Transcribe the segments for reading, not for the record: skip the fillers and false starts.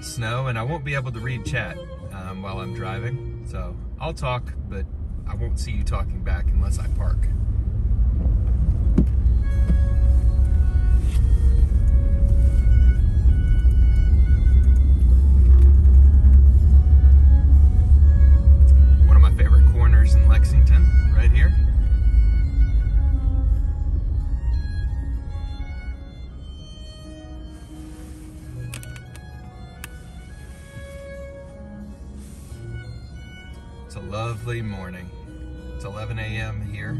snow, and I won't be able to read chat while I'm driving. So I'll talk, but I won't see you talking back unless I park. One of my favorite corners in Lexington, right here. It's a lovely morning. It's 11 a.m. here.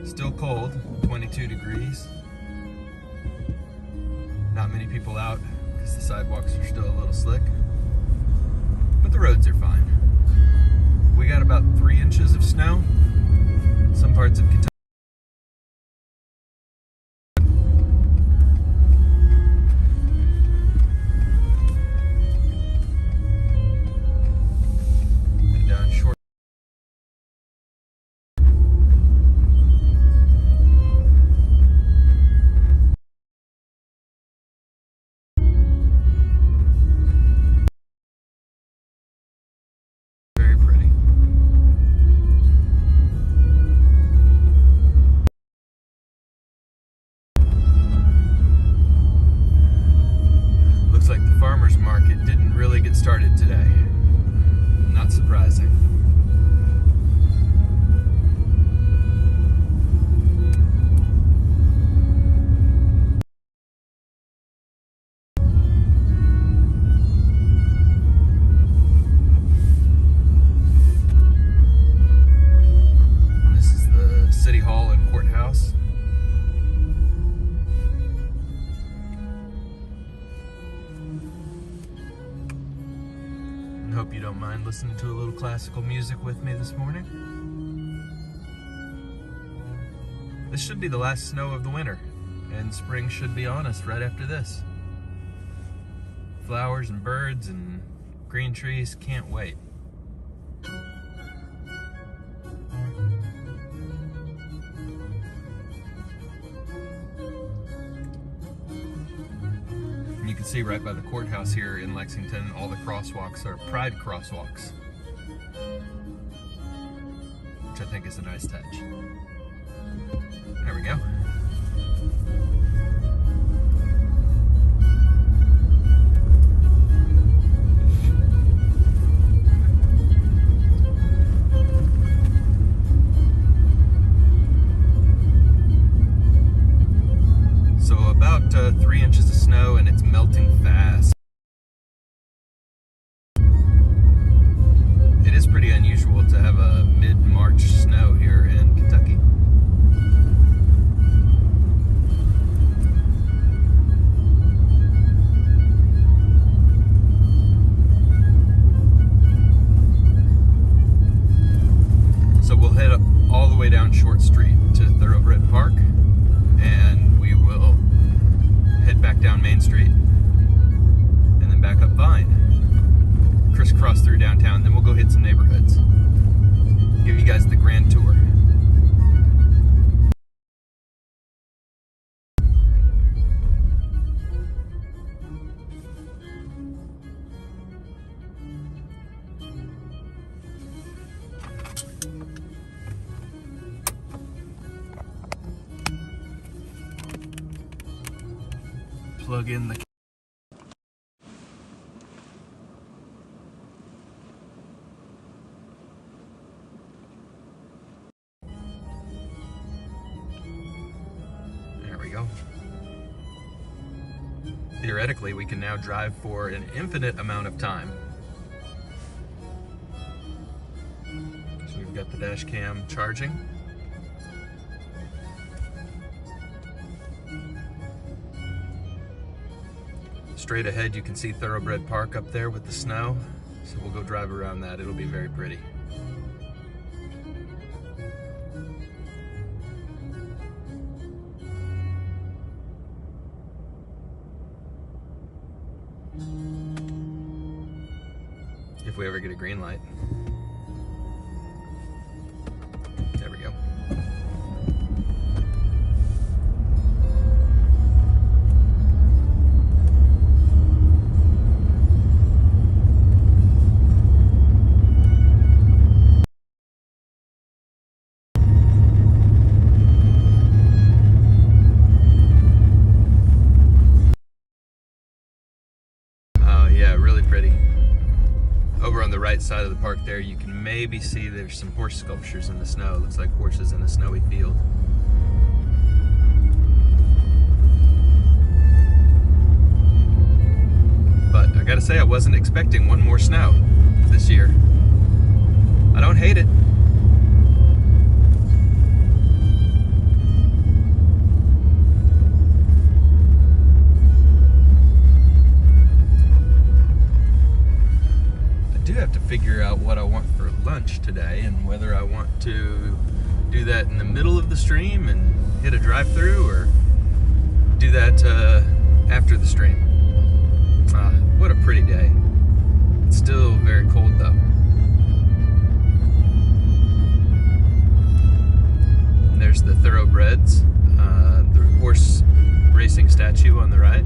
Still cold, 22 degrees. Not many people out because the sidewalks are still a little slick. But the roads are fine. We got about 3 inches of snow. Some parts of Kentucky. Like the farmer's market didn't really get started today. Not surprising. This is the City Hall and Courthouse. Hope you don't mind listening to a little classical music with me this morning. This should be the last snow of the winter, and spring should be on us right after this. Flowers and birds and green trees, can't wait. You can see right by the courthouse here in Lexington, all the crosswalks are pride crosswalks, which I think is a nice touch. There we go. So about 3 inches of snow, and it's melting fast. It is pretty unusual to have a mid-March snow here in Kentucky. So we'll head up all the way down Short Street to Thoroughbred Park, and we will head back down Main Street and then back up Vine, crisscross through downtown, then we'll go hit some neighborhoods, give you guys the grand tour. Plug in the There we go. Theoretically, we can now drive for an infinite amount of time. So we've got the dash cam charging. Straight ahead you can see Thoroughbred Park up there with the snow, so we'll go drive around that. It'll be very pretty. If we ever get a green light. There we go. Yeah, really pretty. Over on the right side of the park there, you can maybe see there's some horse sculptures in the snow. It looks like horses in a snowy field. But I gotta say, I wasn't expecting one more snow this year. I don't hate it. I do have to figure out what I want for lunch today and whether I want to do that in the middle of the stream and hit a drive-through, or do that after the stream. What a pretty day. It's still very cold though. And there's the thoroughbreds, the horse racing statue on the right.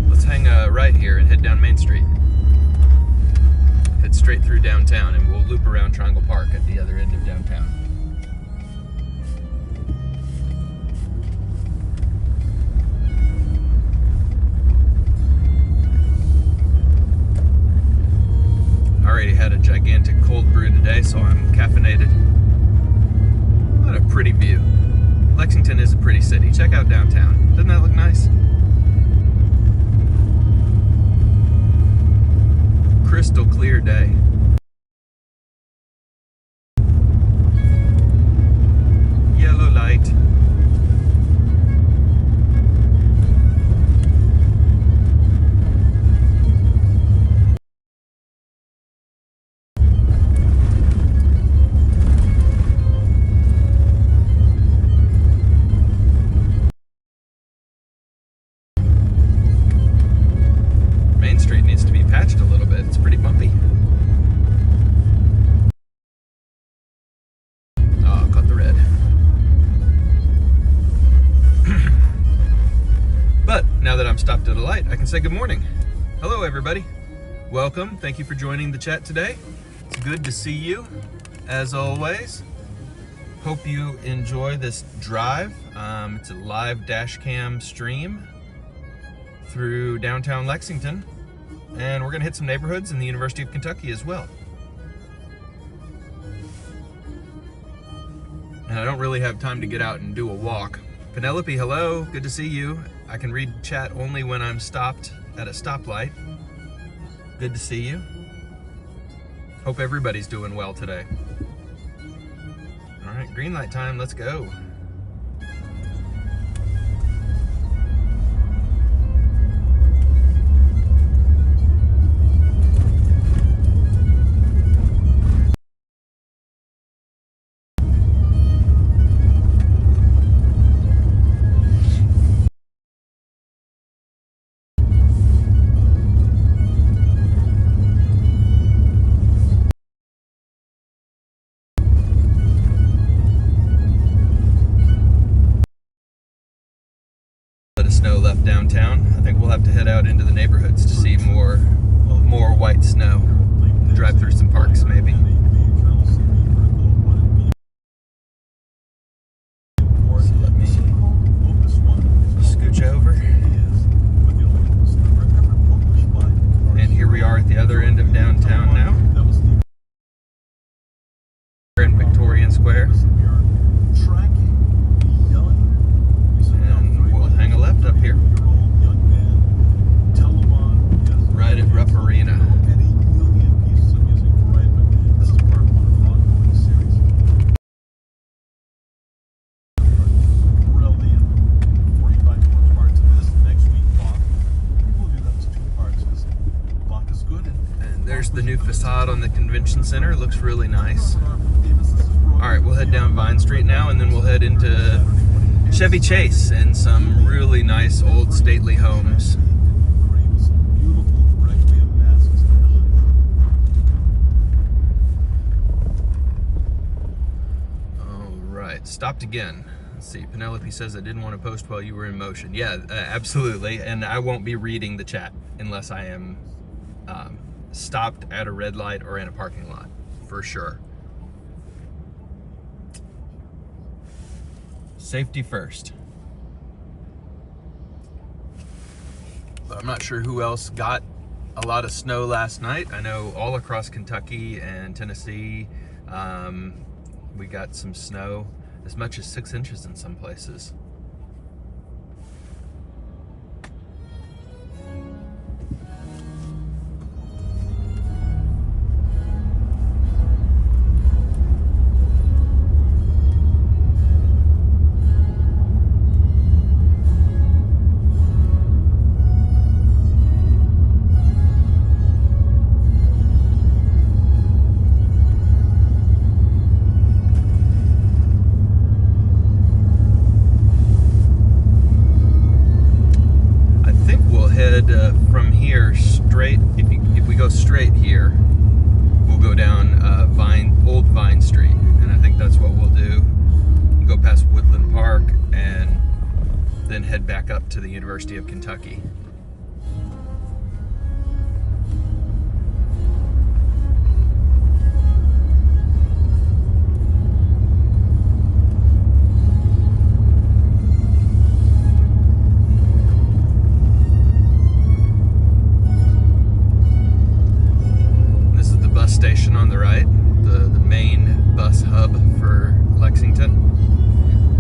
Let's hang a right here and head down Main Street. Head straight through downtown and we'll loop around Triangle Park at the other end of downtown. Already had a gigantic cold brew today, so I'm caffeinated. What a pretty view. Lexington is a pretty city. Check out downtown. Doesn't that look nice? Crystal clear day. Yellow light. Main Street needs to be patched a little bit. It's pretty bumpy. Oh, caught the red. But now that I'm stopped at a light, I can say good morning. Hello, everybody. Welcome. Thank you for joining the chat today. It's good to see you, as always. Hope you enjoy this drive. It's a live dash cam stream through downtown Lexington, and we're gonna hit some neighborhoods in the University of Kentucky as well. And I don't really have time to get out and do a walk. Penelope, hello, good to see you. I can read chat only when I'm stopped at a stoplight. Good to see you. Hope everybody's doing well today. All right, green light time, let's go. Snow left downtown. I think we'll have to head out into the neighborhoods to see more white snow. Drive through some parks maybe. So let me scooch over. And here we are at the other end of downtown now. We're in Victorian Square. Hang a left up here. Right at Rupp Arena. And there's the new facade on the convention center. It looks really nice. Alright, we'll head down Vine Street now, and then we'll head into Chevy Chase and some really nice old stately homes. All right, stopped again. Let's see, Penelope says I didn't want to post while you were in motion. Yeah, absolutely, and I won't be reading the chat unless I am stopped at a red light or in a parking lot, for sure. Safety first. But I'm not sure who else got a lot of snow last night. I know all across Kentucky and Tennessee, we got some snow, as much as 6 inches in some places. From here straight, if we go straight here, we'll go down Old Vine Street, and I think that's what we'll do. We'll go past Woodland Park and then head back up to the University of Kentucky. Station on the right, the main bus hub for Lexington.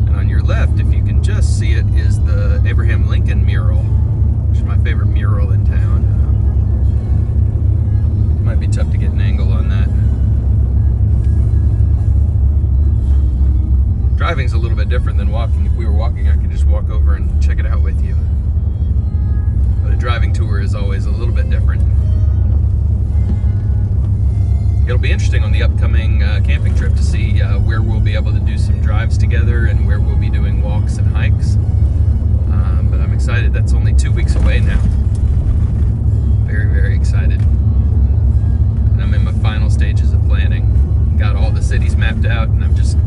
And on your left, if you can just see it, is the Abraham Lincoln mural, which is my favorite mural in town. Might be tough to get an angle on that. Driving's a little bit different than walking. If we were walking, I could just walk over and check it out with you. But a driving tour is always a little bit different. It'll be interesting on the upcoming camping trip to see where we'll be able to do some drives together and where we'll be doing walks and hikes. But I'm excited. That's only 2 weeks away now. Very, very excited. And I'm in my final stages of planning. Got all the cities mapped out, and I'm just...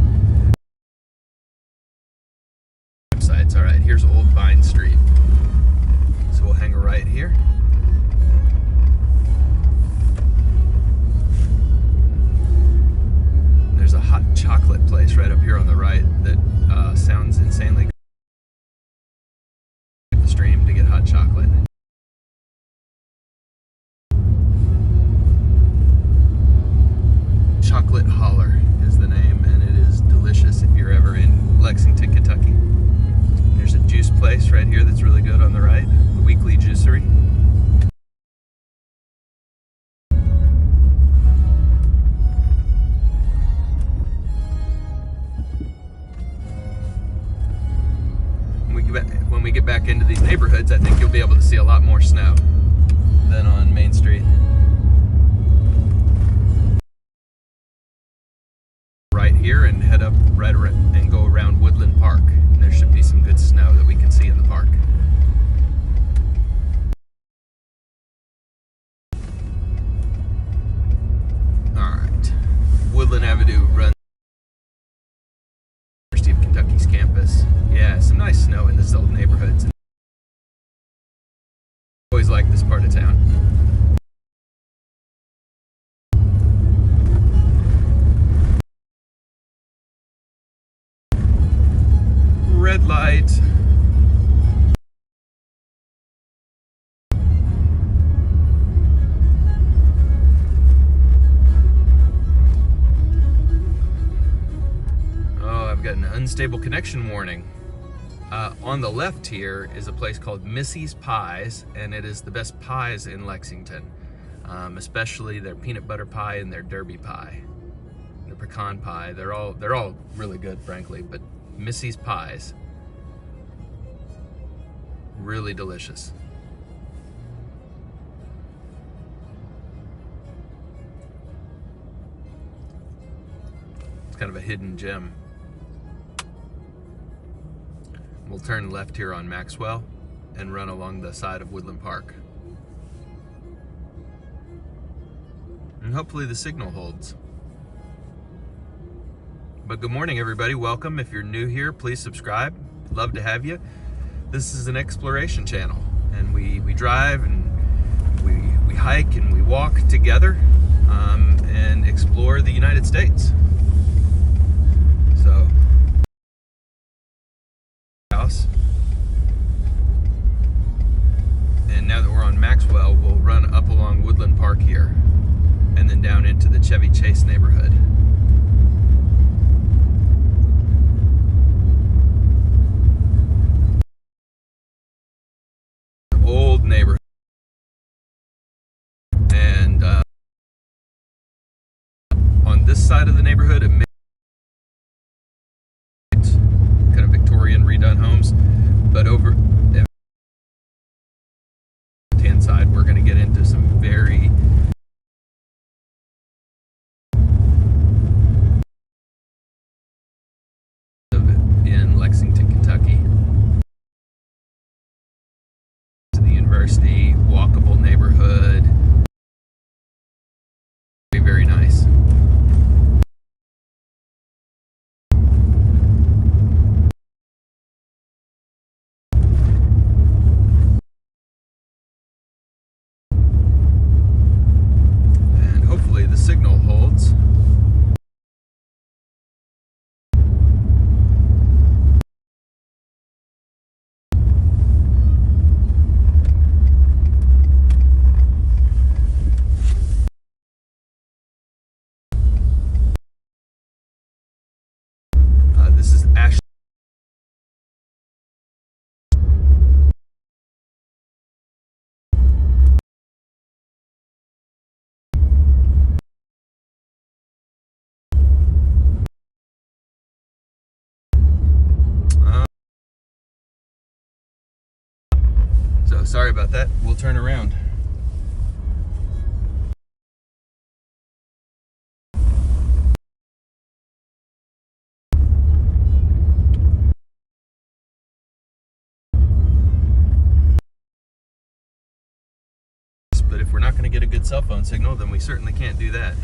Websites. All right, here's Old Vine Street. So we'll hang a right here. There's a hot chocolate place right up here on the right that sounds insanely good. The stream to get hot chocolate. Chocolate Holler is the name, and it is delicious if you're ever in Lexington, Kentucky. There's a juice place right here that's really good on the right, the Weekly Juicery. When we get back into these neighborhoods, I think you'll be able to see a lot more snow than on Main Street. Right here and head up right around and go around Woodland Park. And there should be some good snow that we can see in the park. All right, Woodland Avenue runs University of Kentucky's campus. Yeah, some nice snow in these old neighborhoods. Always like this part of town. Red light. Oh, I've got an unstable connection warning. On the left here is a place called Missy's Pies, and it is the best pies in Lexington, especially their peanut butter pie and their derby pie, their pecan pie. They're all really good, frankly, but Missy's Pies, really delicious. It's kind of a hidden gem. We'll turn left here on Maxwell and run along the side of Woodland Park. And hopefully the signal holds. But good morning, everybody. Welcome. If you're new here, please subscribe. Love to have you. This is an exploration channel, and we drive and we hike and we walk together and explore the United States. So, house. And now Chevy Chase neighborhood. Old neighborhood. And on this side of the neighborhood, it makes kind of Victorian redone homes. But over the left-hand side, we're going to get into some very in Lexington, Kentucky. To the university, walkable neighborhood. Very, very nice. And hopefully the signal holds. This is Ash. So sorry about that. We'll turn around. But if we're not going to get a good cell phone signal, then we certainly can't do that.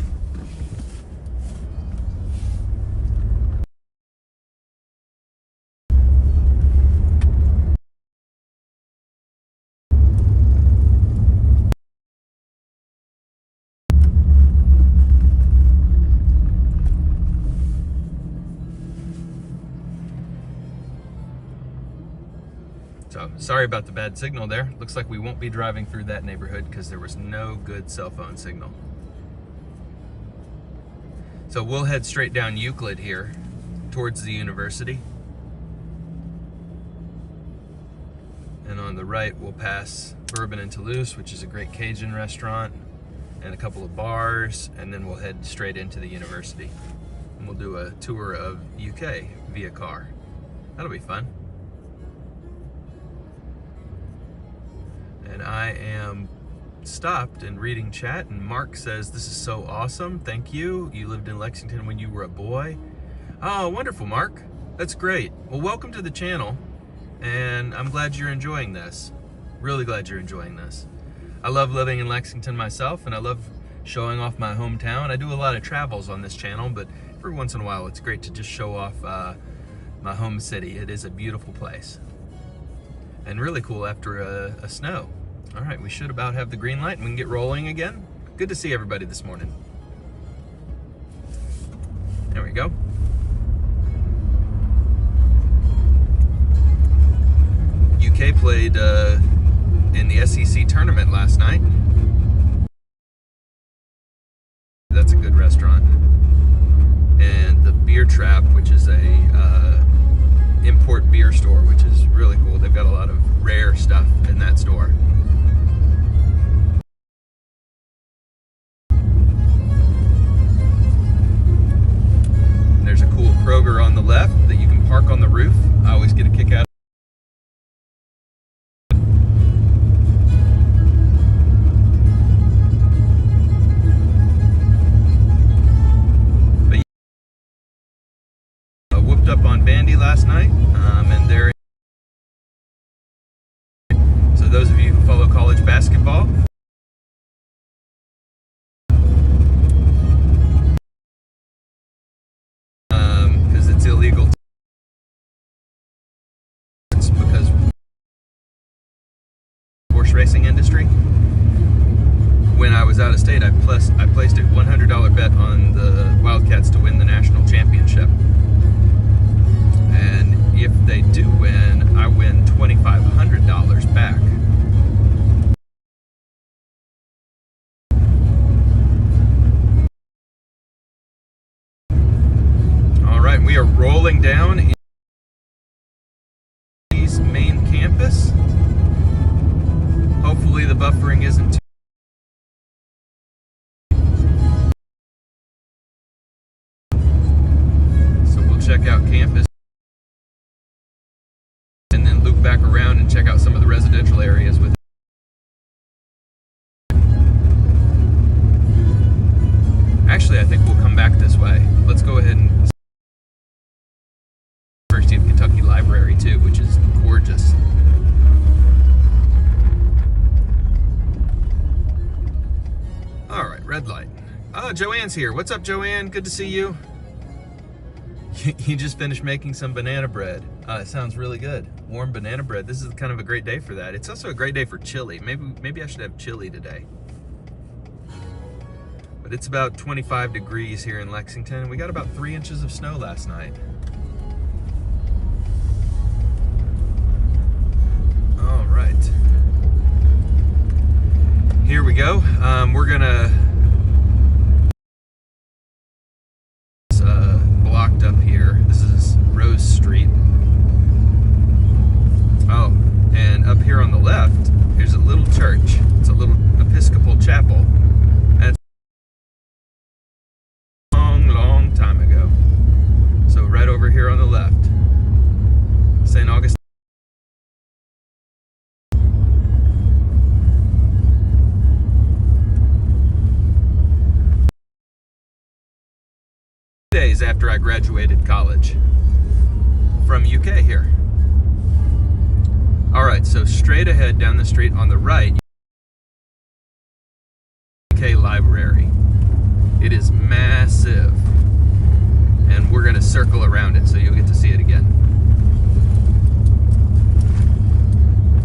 So sorry about the bad signal there. Looks like we won't be driving through that neighborhood because there was no good cell phone signal. So we'll head straight down Euclid here towards the university. And on the right, we'll pass Bourbon and Toulouse, which is a great Cajun restaurant, and a couple of bars, and then we'll head straight into the university. And we'll do a tour of UK via car. That'll be fun. And I am stopped and reading chat, and Mark says, "This is so awesome. Thank you. You lived in Lexington when you were a boy." Oh, wonderful, Mark. That's great. Well, welcome to the channel, and I'm glad you're enjoying this. Really glad you're enjoying this. I love living in Lexington myself, and I love showing off my hometown. I do a lot of travels on this channel, but every once in a while, it's great to just show off my home city. It is a beautiful place, and really cool after a snow. All right, we should about have the green light and we can get rolling again. Good to see everybody this morning. There we go. UK played in the SEC tournament last night. That's a good restaurant. And the Beer Trap, which is a import beer store, which is really cool. They've got a lot of rare stuff in that store. There's a cool Kroger on the left that you can park on the roof. I always get a kick out of it. But whooped up on Vandy last night, and they're so those of you who follow college basketball, because it's illegal because horse racing industry. When I was out of state, I placed a $100 bet on the Wildcats to win the national championship. And if they do win, I win $2,500 back. buffering down in the main campus. Hopefully the buffering isn't too check out campus and then loop back around and check out some of the residential areas with it. Actually, I think we'll come back this way. Let's go ahead and University of Kentucky Library too, which is gorgeous. All right, red light. Oh, Joanne's here. What's up, Joanne? Good to see you. You just finished making some banana bread. It sounds really good. Warm banana bread. This is kind of a great day for that. It's also a great day for chili. Maybe I should have chili today. But it's about 25 degrees here in Lexington. We got about 3 inches of snow last night. All right. Here we go. We're gonna blocked up here. This is Rose Street. Oh, and up here on the left, there's a little church. It's a little Episcopal chapel. And it's a long, long time ago. So right over here on the left, St. Augustine. Days after I graduated college from UK here. All right, so straight ahead down the street on the right, UK Library. It is massive, and we're gonna circle around it so you'll get to see it again.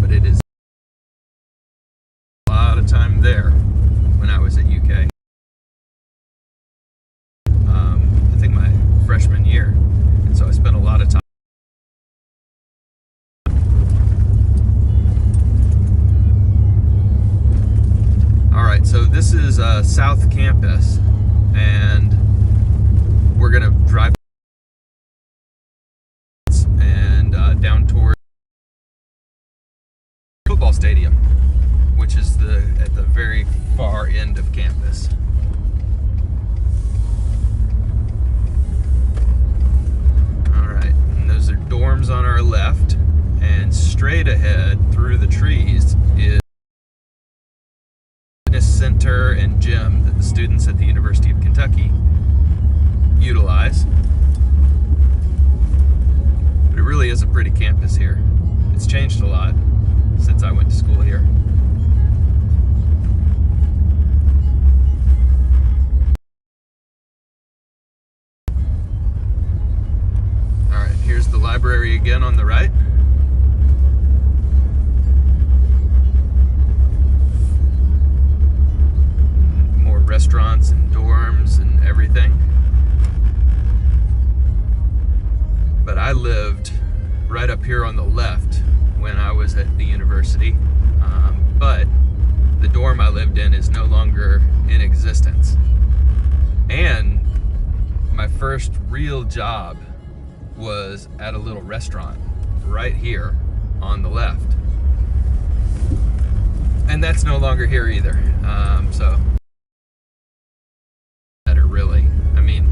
But it is a lot of time there when I was at UK. Freshman year, and so I spent a lot of time. All right, so this is South Campus, and we're gonna drive and down toward football stadium, which is at the very far end of campus. Those are dorms on our left, and straight ahead through the trees is the fitness center and gym that the students at the University of Kentucky utilize. But it really is a pretty campus here. It's changed a lot since I went to school here. Here's the library again on the right. More restaurants and dorms and everything. But I lived right up here on the left when I was at the university. But the dorm I lived in is no longer in existence. And my first real job was at a little restaurant right here on the left, and that's no longer here either. So better, really. I mean,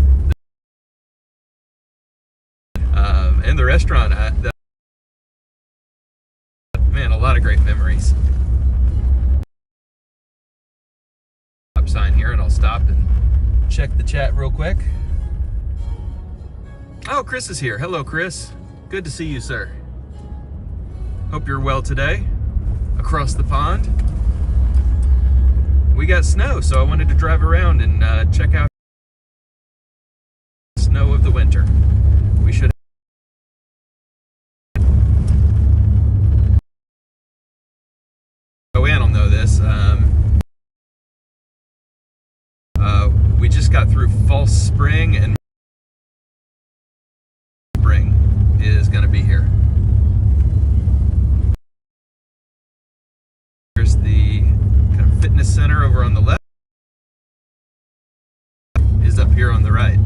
and the restaurant, man, a lot of great memories. Stop sign here, and I'll stop and check the chat real quick. Oh, Chris is here. Hello, Chris. Good to see you, sir. Hope you're well today. Across the pond, we got snow, so I wanted to drive around and check out the snow of the winter. We should. Joanne will know this. We just got through false spring, and spring is going to be here. Here's the kind of fitness center over on the left. Is up here on the right,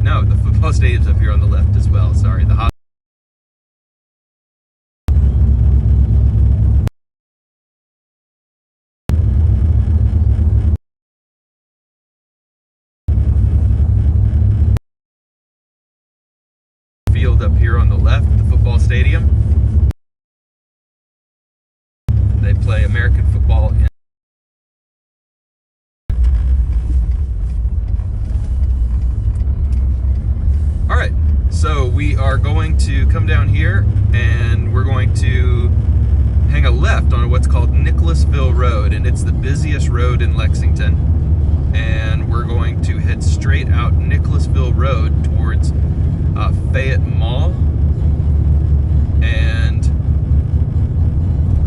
No, the football stadium's up here on the left as well. Sorry, the hospital. Field up here on the left, the football stadium. They play American football in. All right, so we are going to come down here and we're going to hang a left on what's called Nicholasville Road, and it's the busiest road in Lexington. And we're going to head straight out Nicholasville Road towards Fayette Mall and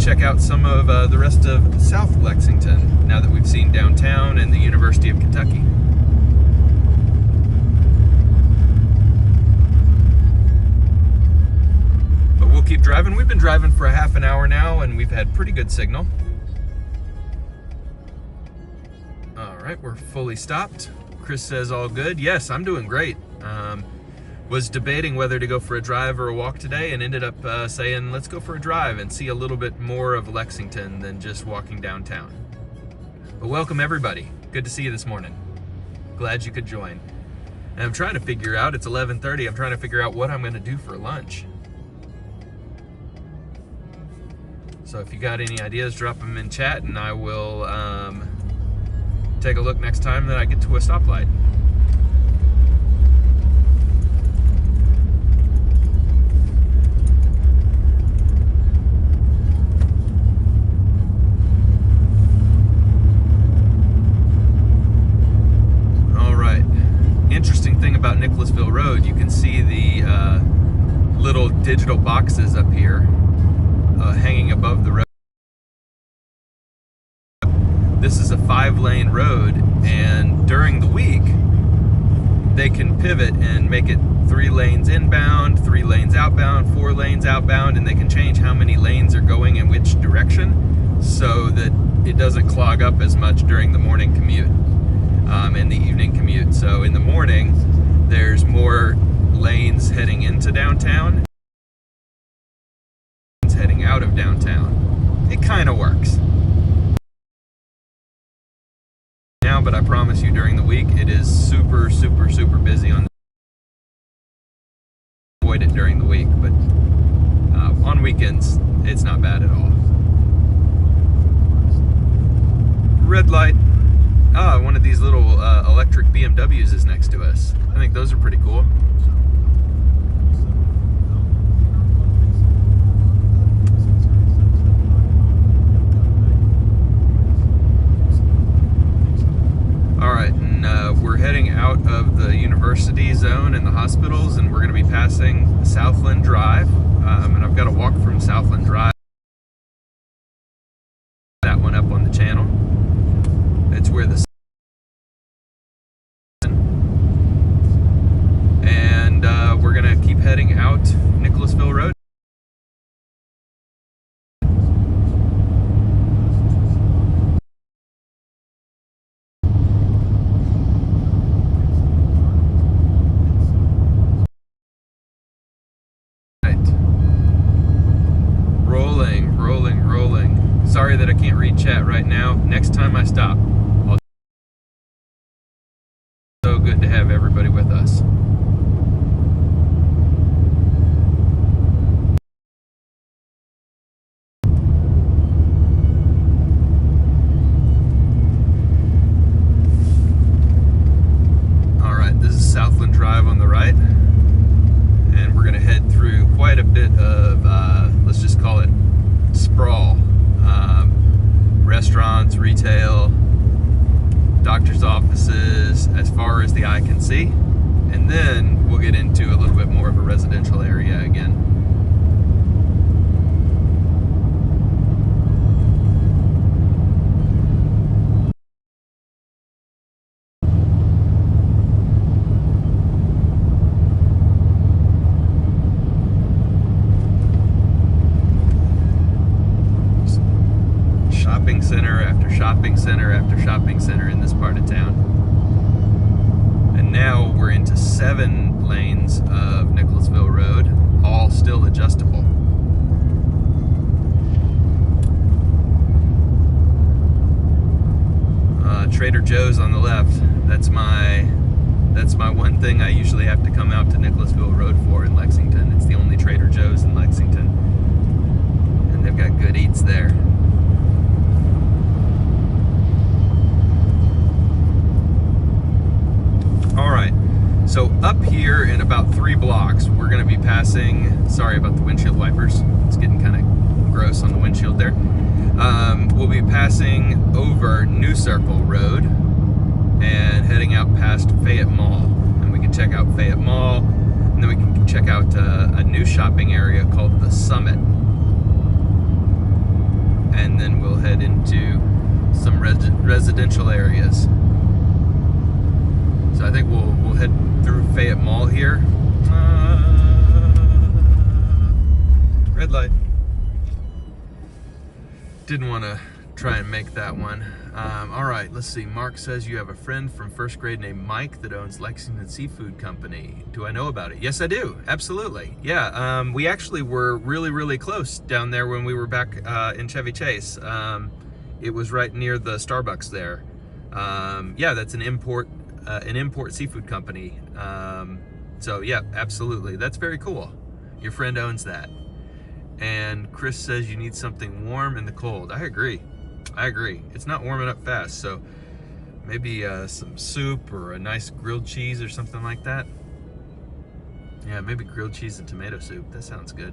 check out some of the rest of South Lexington now that we've seen downtown and the University of Kentucky. But we'll keep driving. We've been driving for a half an hour now and we've had pretty good signal. All right, we're fully stopped. Chris says all good. Yes, I'm doing great. Was debating whether to go for a drive or a walk today and ended up saying let's go for a drive and see a little bit more of Lexington than just walking downtown. But welcome everybody. Good to see you this morning. Glad you could join. And I'm trying to figure out, it's 11:30, I'm trying to figure out what I'm gonna do for lunch. So if you got any ideas, drop them in chat and I will take a look next time that I get to a stoplight. Interesting thing about Nicholasville Road, you can see the little digital boxes up here hanging above the road. This is a 5-lane road, and during the week they can pivot and make it 3 lanes inbound, 3 lanes outbound, 4 lanes outbound, and they can change how many lanes are going in which direction so that it doesn't clog up as much during the morning commute. And the evening commute. So in the morning, there's more lanes heading into downtown, heading out of downtown. It kind of works. Now, but I promise you during the week, it is super, super, super busy on the avoid it during the week, but on weekends, it's not bad at all. Red light. Ah, one of these little electric BMWs is next to us. I think those are pretty cool. All right, and we're heading out of the university zone and the hospitals, and we're going to be passing Southland Drive. And I've got to walk from Southland Drive. That one up on the channel. It's where the and we're gonna keep heading out Nicholasville Road. Right. Rolling, rolling, rolling. Sorry that I can't read chat right now. Next time I stop. So good to have everybody with us. All right, this is Southland Drive on the right, and we're gonna head through quite a bit of, let's just call it sprawl. Restaurants, retail, doctor's offices, as far as the eye can see, and then we'll get into a little bit more of a residential area again. Shopping center after shopping center after shopping center in this part of town. And now we're into 7 lanes of Nicholasville Road, all still adjustable. Trader Joe's on the left. That's my one thing I usually have to come out to Nicholasville Road for in Lexington. It's the only Trader Joe's in Lexington, and they've got good eats there. All right, so up here in about 3 blocks, we're going to be passing, sorry about the windshield wipers, it's getting kind of gross on the windshield there. We'll be passing over New Circle Road and heading out past Fayette Mall. And we can check out Fayette Mall, and then we can check out a new shopping area called the Summit. And then we'll head into some residential areas. So I think we'll head through Fayette Mall here. Red light. Didn't want to try and make that one. All right, let's see. Mark says you have a friend from 1st grade named Mike that owns Lexington Seafood Company. Do I know about it? Yes, I do. Absolutely. Yeah, we actually were really close down there when we were back in Chevy Chase. It was right near the Starbucks there. Yeah, that's an import seafood company. So yeah, absolutely. That's very cool. Your friend owns that. And Chris says you need something warm in the cold. I agree. It's not warming up fast, so maybe some soup or a nice grilled cheese or something like that. Yeah, maybe grilled cheese and tomato soup. That sounds good.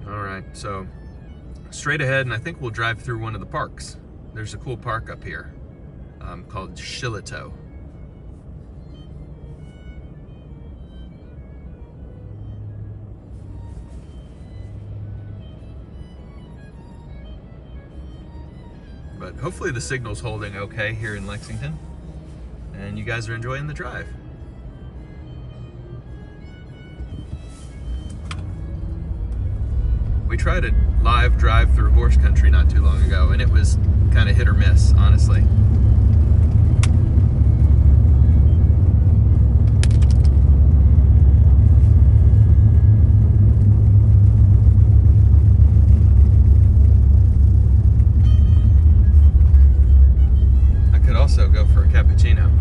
All right, so straight ahead, and I think we'll drive through one of the parks. There's a cool park up here called Shillito. But hopefully the signal's holding okay here in Lexington, and you guys are enjoying the drive. We tried a live drive through horse country not too long ago, and it was kind of hit or miss, honestly. Also go for a cappuccino.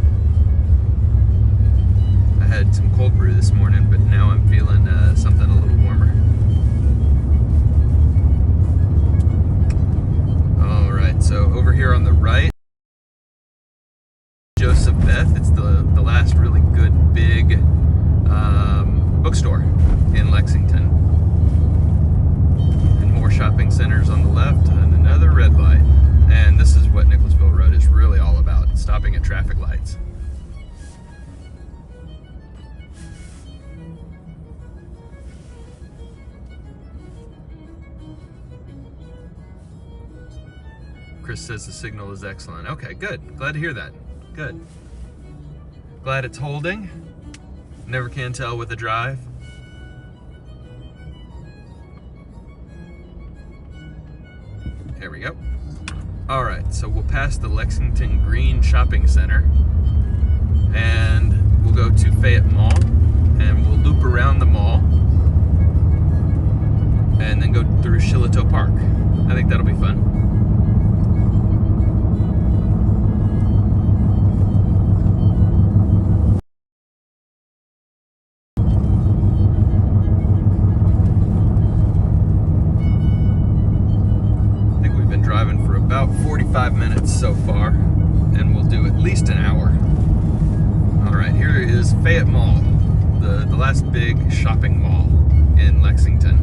I had some cold brew this morning, but now I'm feeling something a little warmer. All right, so over here on the right, Joseph Beth. It's the last really good big bookstore in Lexington. And more shopping centers on the left, and another red light. And this is what Nicholasville Road is really all about, stopping at traffic lights. Chris says the signal is excellent. Okay, good. Glad to hear that. Good. Glad it's holding. Never can tell with a drive. There we go. All right, so we'll pass the Lexington Green Shopping Center, and we'll go to Fayette Mall, and we'll loop around the mall, and then go through Shillito Park. I think that'll be fun. About 45 minutes so far, and we'll do at least an hour. All right, here is Fayette Mall, the last big shopping mall in Lexington.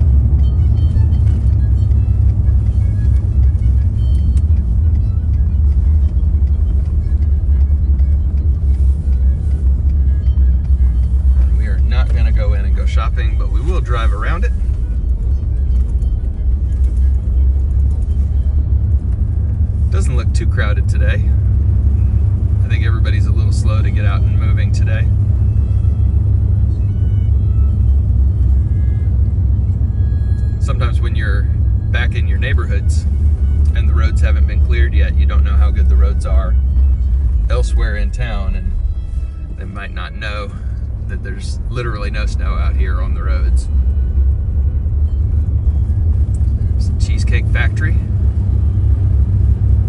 And we are not going to go in and go shopping, but we will drive around it. Doesn't look too crowded today. I think everybody's a little slow to get out and moving today. Sometimes when you're back in your neighborhoods and the roads haven't been cleared yet, you don't know how good the roads are elsewhere in town, and they might not know that there's literally no snow out here on the roads. It's a Cheesecake Factory,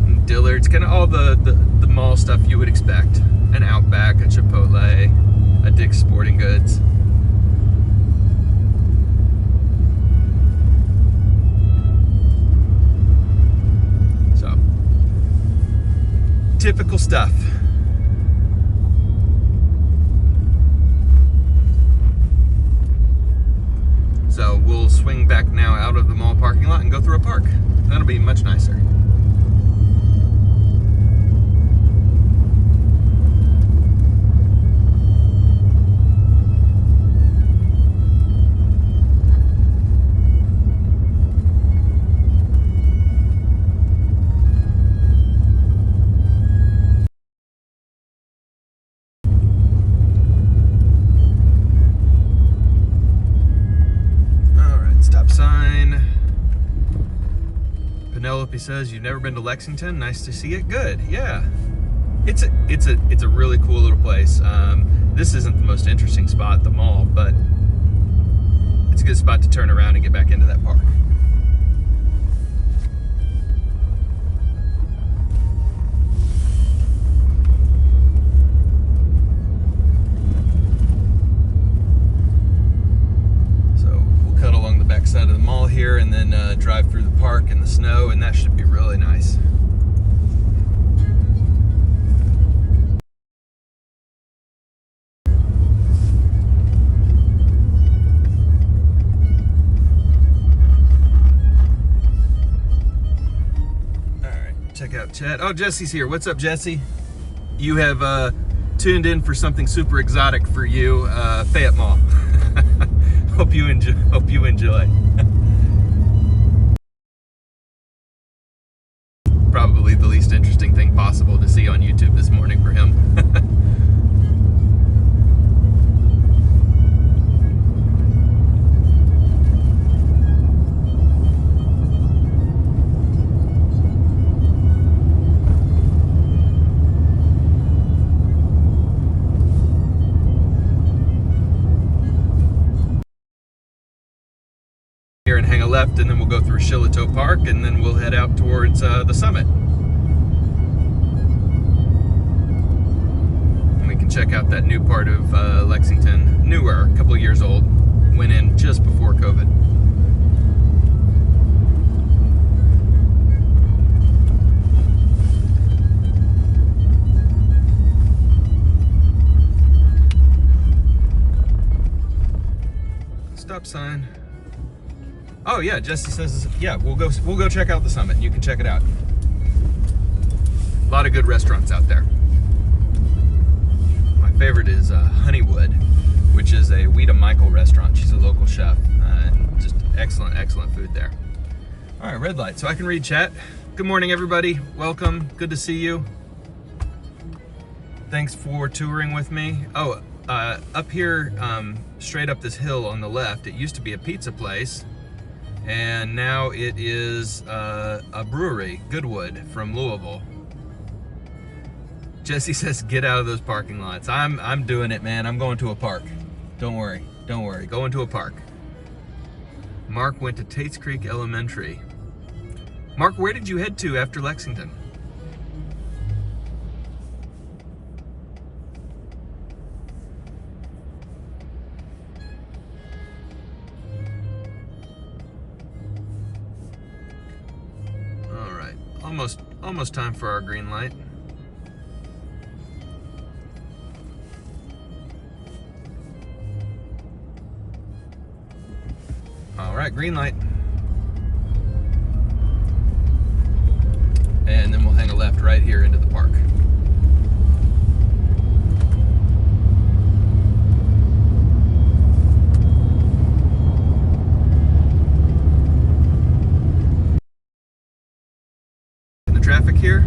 and Dillard's, kind of all the mall stuff you would expect. An Outback, a Chipotle, a Dick's Sporting Goods. So, typical stuff. So we'll swing back now out of the mall parking lot and go through a park. That'll be much nicer. Penelope says, you've never been to Lexington? Nice to see it. Good. Yeah. It's a really cool little place. This isn't the most interesting spot, the mall, but it's a good spot to turn around and get back into that park. Side of the mall here, and then drive through the park in the snow, and that should be really nice. Alright, check out chat. Oh, Jesse's here. What's up, Jesse? You have tuned in for something super exotic for you, Fayette Mall. Hope you enjoy. Probably the least interesting thing possible to see on YouTube this morning for him. And hang a left, and then we'll go through Shillato Park, and then we'll head out towards the summit. And we can check out that new part of Lexington, newer, a couple of years old, went in just before COVID. Stop sign. Oh yeah, Jesse says, yeah, we'll go check out the summit. You can check it out. A lot of good restaurants out there. My favorite is Honeywood, which is a Weta Michael restaurant. She's a local chef, and just excellent food there. All right, red light, so I can read chat. Good morning, everybody. Welcome. Good to see you. Thanks for touring with me. Oh, up here, straight up this hill on the left, it used to be a pizza place. And now it is a brewery, Goodwood, from Louisville. Jesse says, get out of those parking lots. I'm doing it, man. I'm going to a park. Don't worry. Going to a park. Mark went to Tates Creek Elementary. Mark, where did you head to after Lexington? Almost time for our green light. All right, green light. And then we'll hang a left right here into the park. Traffic here.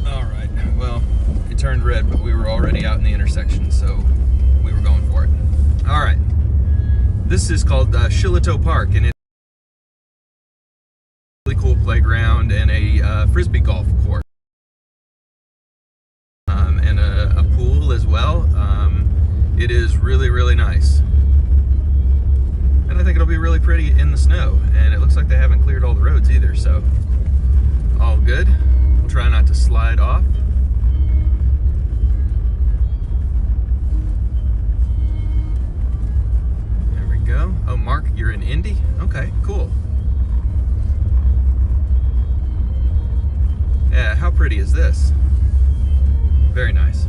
All right, well, it turned red, but we were already out in the intersection, so we were going for it. All right. This is called Shillito Park, and it's a really cool playground and a frisbee golf course. And a pool as well. It is really, really nice. And I think it'll be really pretty in the snow. And it looks like they haven't cleared all the roads either, so all good. We'll try not to slide off. There we go. Oh, Mark, you're in Indy? Okay, cool. Yeah, how pretty is this? Very nice.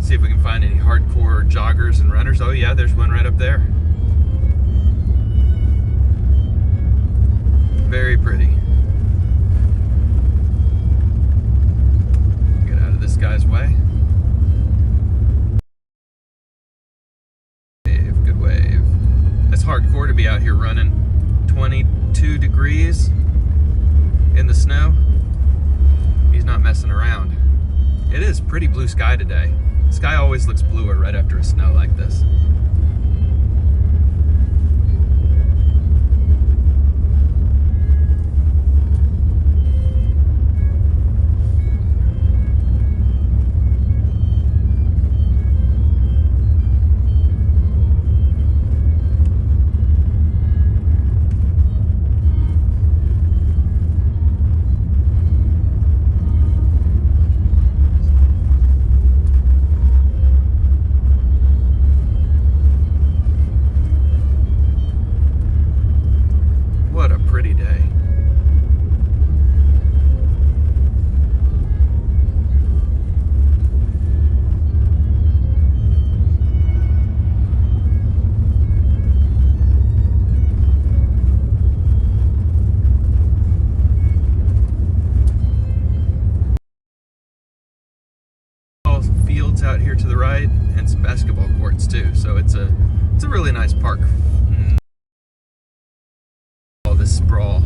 See if we can find any hardcore joggers and runners. Oh yeah, there's one right up there. Very pretty. Get out of this guy's way. Wave, good wave. That's hardcore to be out here running 22 degrees in the snow. He's not messing around. It is pretty blue sky today. The sky always looks bluer right after a snow like this. Out here to the right, and some basketball courts too. So it's a really nice park. All this sprawl.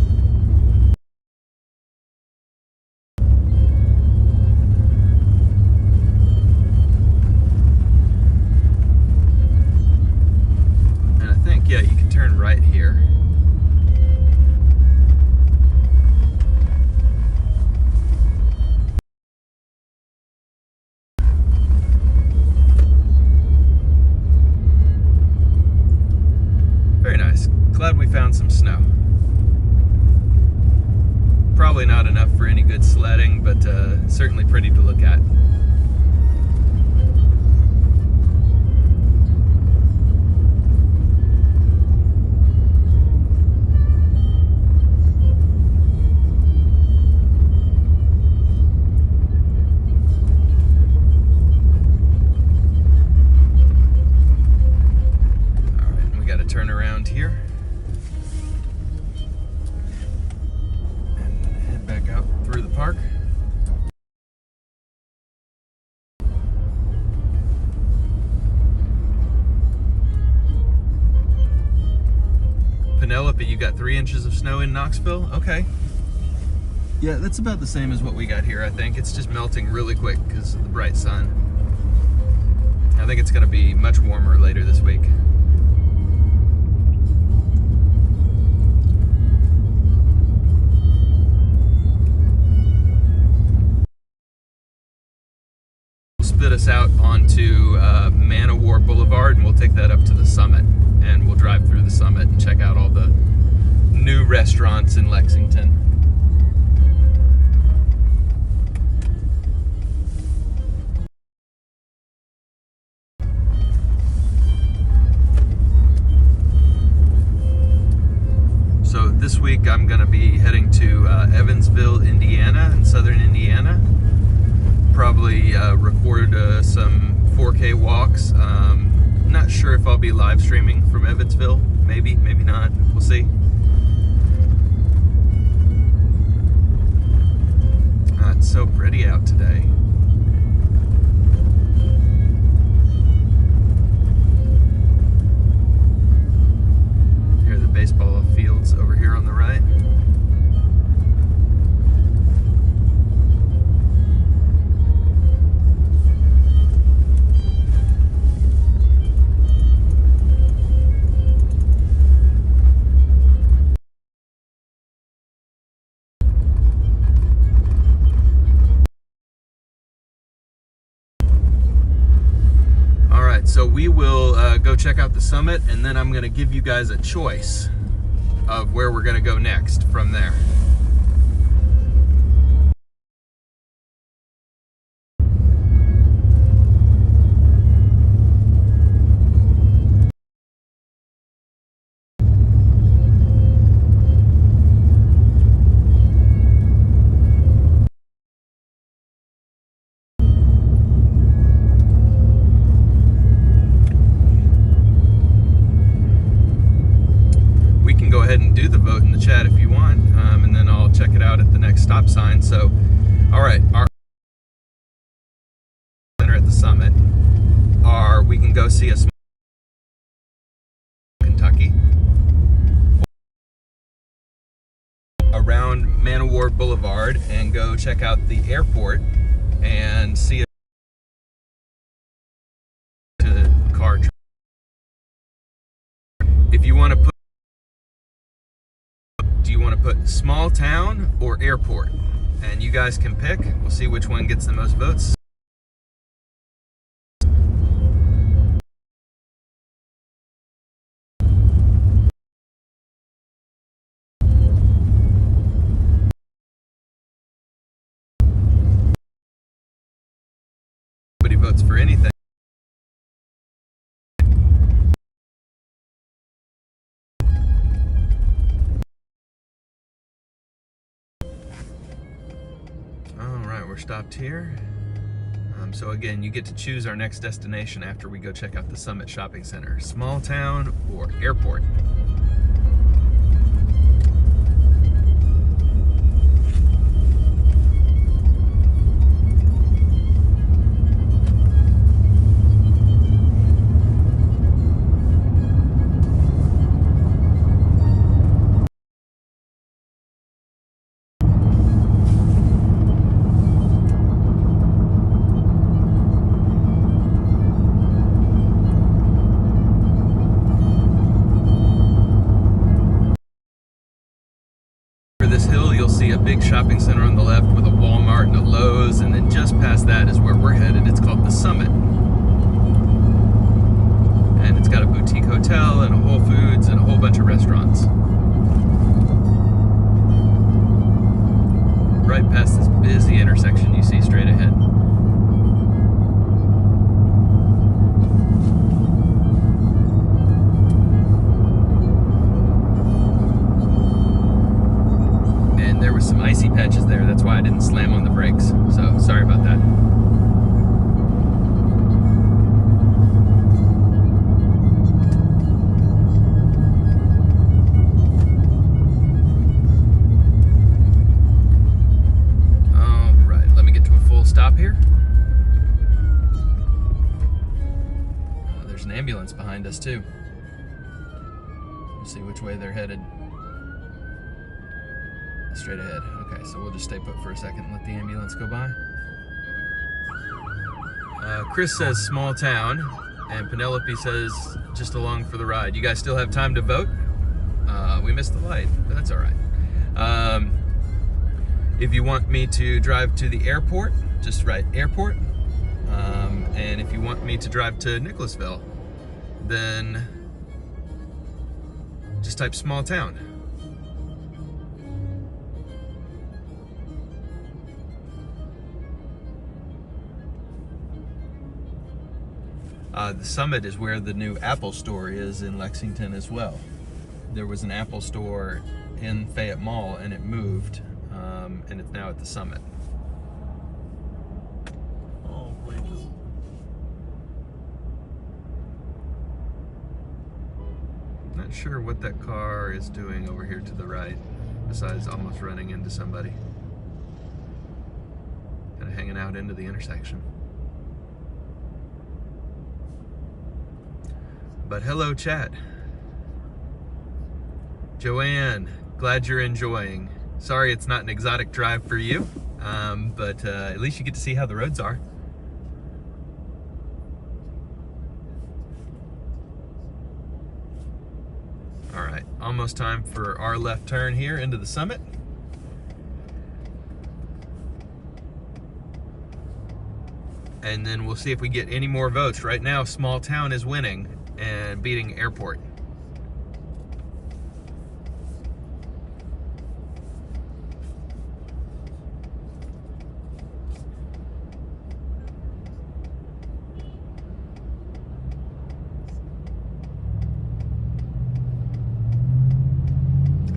And I think, yeah, you can turn right here. Glad we found some snow. Probably not enough for any good sledding, but certainly pretty to look at. All right, we got to turn around here. Out through the park. Penelope, you got 3 inches of snow in Knoxville? Okay. Yeah, that's about the same as what we got here, I think. It's just melting really quick because of the bright sun. I think it's going to be much warmer later this week. Spit us out onto Man o' War Boulevard, and we'll take that up to the summit, and we'll drive through the summit and check out all the new restaurants in Lexington. So this week I'm going to be heading to Evansville, Indiana, in southern Indiana. Probably record some 4K walks. Not sure if I'll be live streaming from Evansville. Maybe, maybe not. We'll see. It's so pretty out today. Here are the baseball fields over here on the right. So we will go check out the summit, and then I'm going to give you guys a choice of where we're going to go next from there. Go ahead and do the vote in the chat if you want, and then I'll check it out at the next stop sign. So, all right, our center at the summit are, we can go see a small Kentucky around Man of War Boulevard and go check out the airport and see a car. If you want to put, do you want to put small town or airport? And you guys can pick. We'll see which one gets the most votes. Nobody votes for anything. We're stopped here. So again, you get to choose our next destination after we go check out the Summit Shopping Center. Small town or airport. See a big shopping center on the left with a Walmart and a Lowe's, and then just past that is where we're headed. It's called the Summit, and it's got a boutique hotel and a Whole Foods and a whole bunch of restaurants right past this busy intersection you see straight ahead. Some icy patches there, that's why I didn't slam on the brakes, so sorry about that. All right, let me get to a full stop here. There's an ambulance behind us too. Let's see which way they're headed. Straight ahead. Okay, so we'll just stay put for a second and let the ambulance go by. Chris says small town, and Penelope says just along for the ride. You guys still have time to vote? We missed the light, but that's all right. If you want me to drive to the airport, just write airport. And if you want me to drive to Nicholasville, then just type small town. The Summit is where the new Apple store is in Lexington as well. There was an Apple store in Fayette Mall and it moved, and it's now at the Summit. Oh, please. Not sure what that car is doing over here to the right, besides almost running into somebody. Kind of hanging out into the intersection. But hello, chat. Joanne, glad you're enjoying. Sorry it's not an exotic drive for you, but at least you get to see how the roads are. All right, almost time for our left turn here into the Summit. and then we'll see if we get any more votes. Right now, small town is winning and beating airport.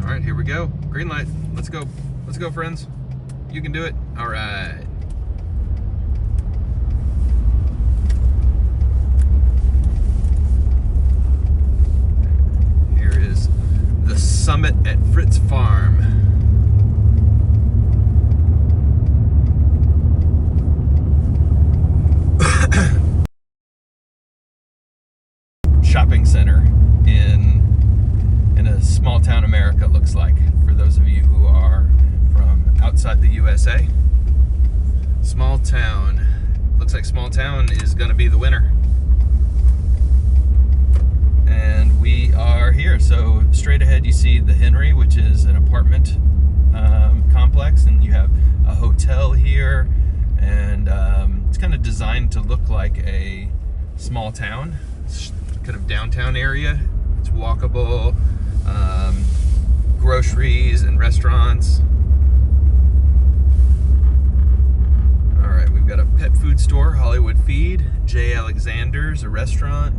All right, here we go. Green light. Let's go. Let's go, friends. You can do it. All right. Here is the summit at Fritz Farm. Shopping center in a small town America, looks like, for those of you who are from outside the USA. Small town. Looks like small town is going to be the winner. And we are here. So straight ahead you see the Henry, which is an apartment complex, and you have a hotel here, and it's kind of designed to look like a small town. It's kind of downtown area. It's walkable. Groceries and restaurants. All right, we've got a pet food store, Hollywood Feed, J. Alexander's, a restaurant.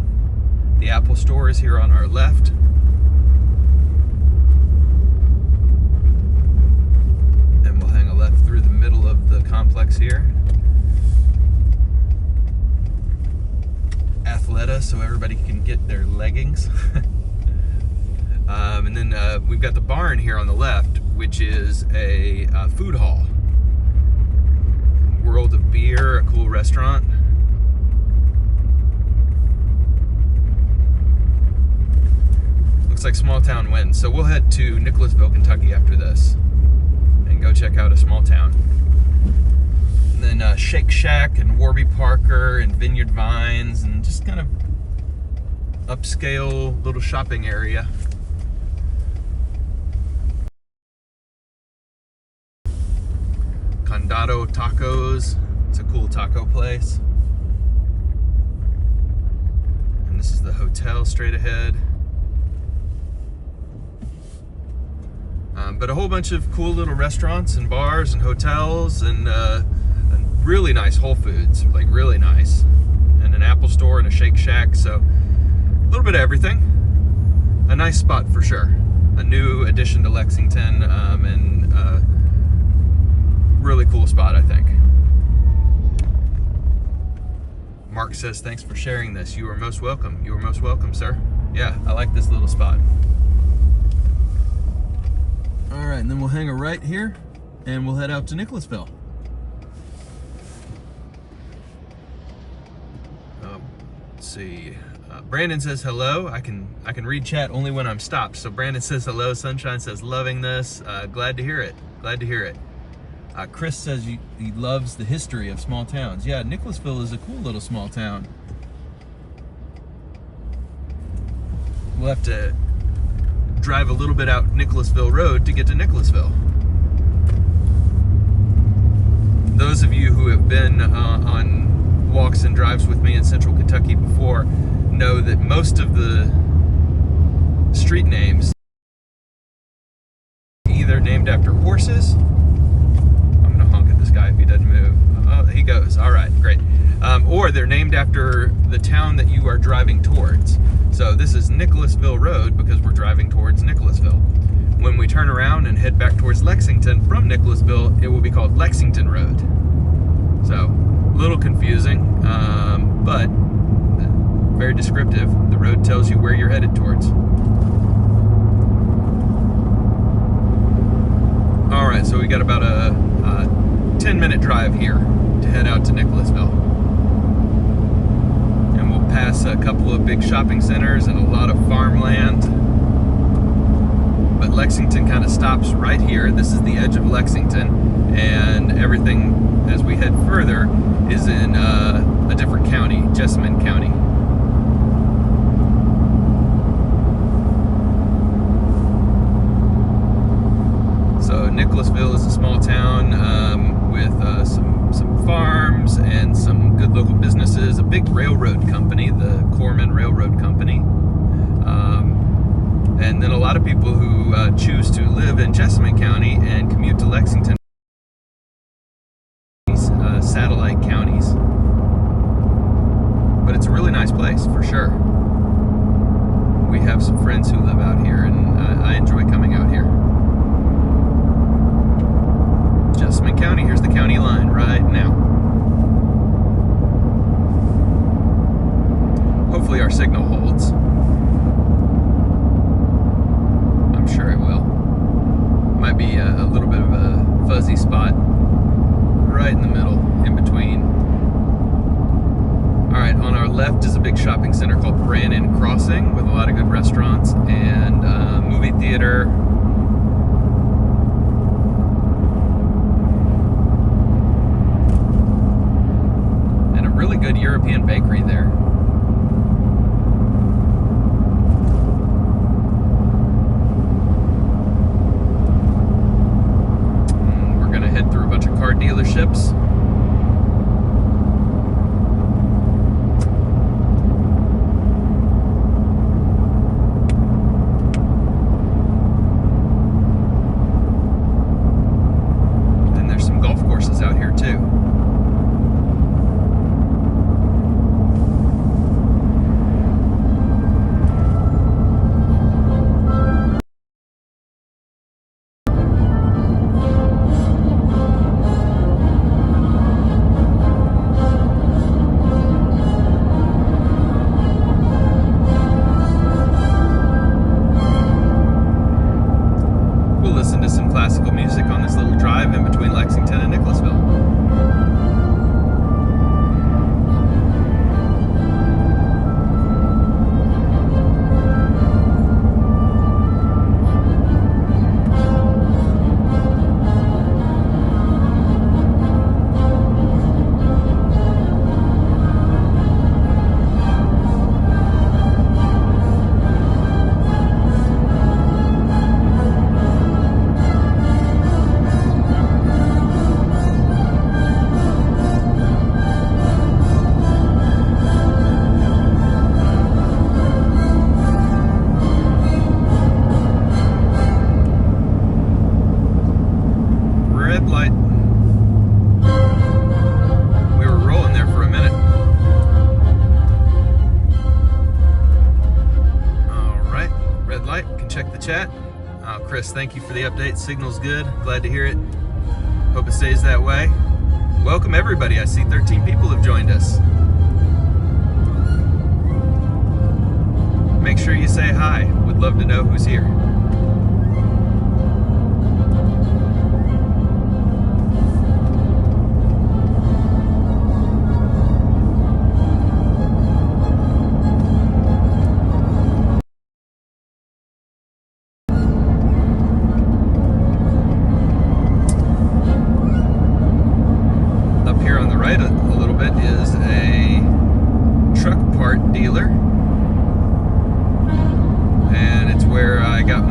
The Apple store is here on our left. And we'll hang a left through the middle of the complex here. Athleta, so everybody can get their leggings. And then we've got the barn here on the left, which is a food hall. World of Beer, a cool restaurant. Looks like small town wins. So we'll head to Nicholasville, Kentucky after this and go check out a small town. And then Shake Shack and Warby Parker and Vineyard Vines, and just kind of upscale little shopping area. Condado Tacos. It's a cool taco place. And this is the hotel straight ahead. But a whole bunch of cool little restaurants and bars and hotels, and really nice Whole Foods, like really nice. And an Apple store and a Shake Shack, so a little bit of everything. A nice spot for sure. A new addition to Lexington, and really cool spot, I think. Mark says, thanks for sharing this. You are most welcome. You are most welcome, sir. Yeah, I like this little spot. All right, and then we'll hang a right here, and we'll head out to Nicholasville. Let's see. Brandon says hello. I can read chat only when I'm stopped. So Brandon says hello. Sunshine says loving this. Glad to hear it. Glad to hear it. Chris says he loves the history of small towns. Yeah, Nicholasville is a cool little small town. We'll have to drive a little bit out Nicholasville Road to get to Nicholasville. Those of you who have been on walks and drives with me in central Kentucky before know that most of the street names are either named after horses. This guy, if he doesn't move. Oh, he goes. All right, great. Or they're named after the town that you are driving towards. So this is Nicholasville Road because we're driving towards Nicholasville. When we turn around and head back towards Lexington from Nicholasville, it will be called Lexington Road. So a little confusing, but very descriptive. The road tells you where you're headed towards. All right, so we got about a 10-minute drive here to head out to Nicholasville. And we'll pass a couple of big shopping centers and a lot of farmland. But Lexington kind of stops right here. This is the edge of Lexington, and everything as we head further is in a different county, Jessamine County. So Nicholasville is a small town with some farms and some good local businesses. A big railroad company, the Corman Railroad Company. And then a lot of people who choose to live in Jessamine County and commute to Lexington, satellite counties. But it's a really nice place, for sure. We have some friends who live out here, and I enjoy coming out here. Jessamine County, here's the county line right now. Hopefully our signal holds. I'm sure it will. Might be a little bit of a fuzzy spot right in the middle, in between. Alright, on our left is a big shopping center called Brannan Crossing with a lot of good restaurants and movie theater. And a really good European bakery there. We're going to head through a bunch of car dealerships. Out here too. We'll listen to some classical music on this little drive in between Lexington and Nicholasville. Red light. We were rolling there for a minute. Alright, red light. Can check the chat. Chris, thank you for the update. Signal's good. Glad to hear it. Hope it stays that way. Welcome everybody. I see 13 people have joined us. Make sure you say hi. Would love to know who's here. A little bit is a truck part dealer, and it's where I got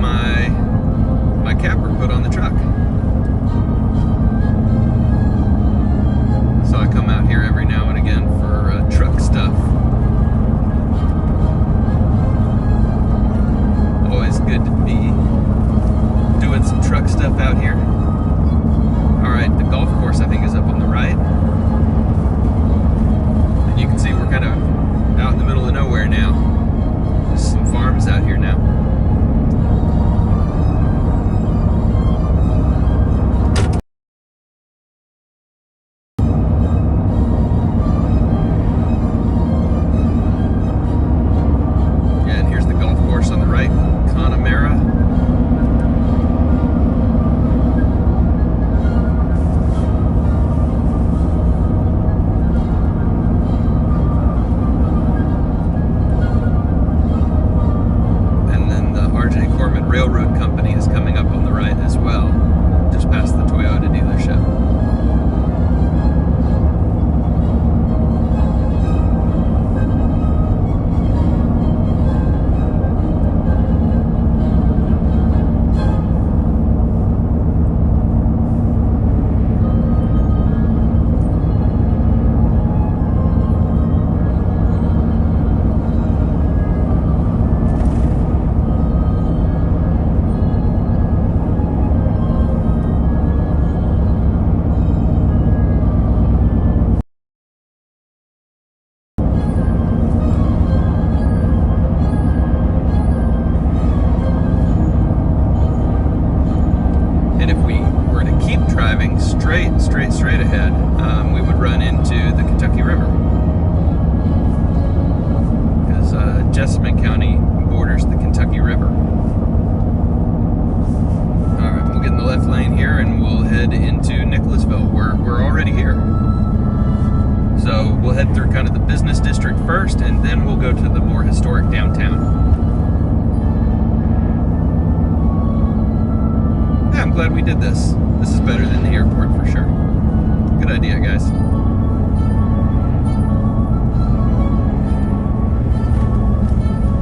straight ahead, we would run into the Kentucky River. Because Jessamine County borders the Kentucky River. Alright, we'll get in the left lane here and we'll head into Nicholasville. We're already here. So we'll head through kind of the business district first, and then we'll go to the more historic downtown. I'm glad we did this. This is better than the airport for sure. Good idea, guys.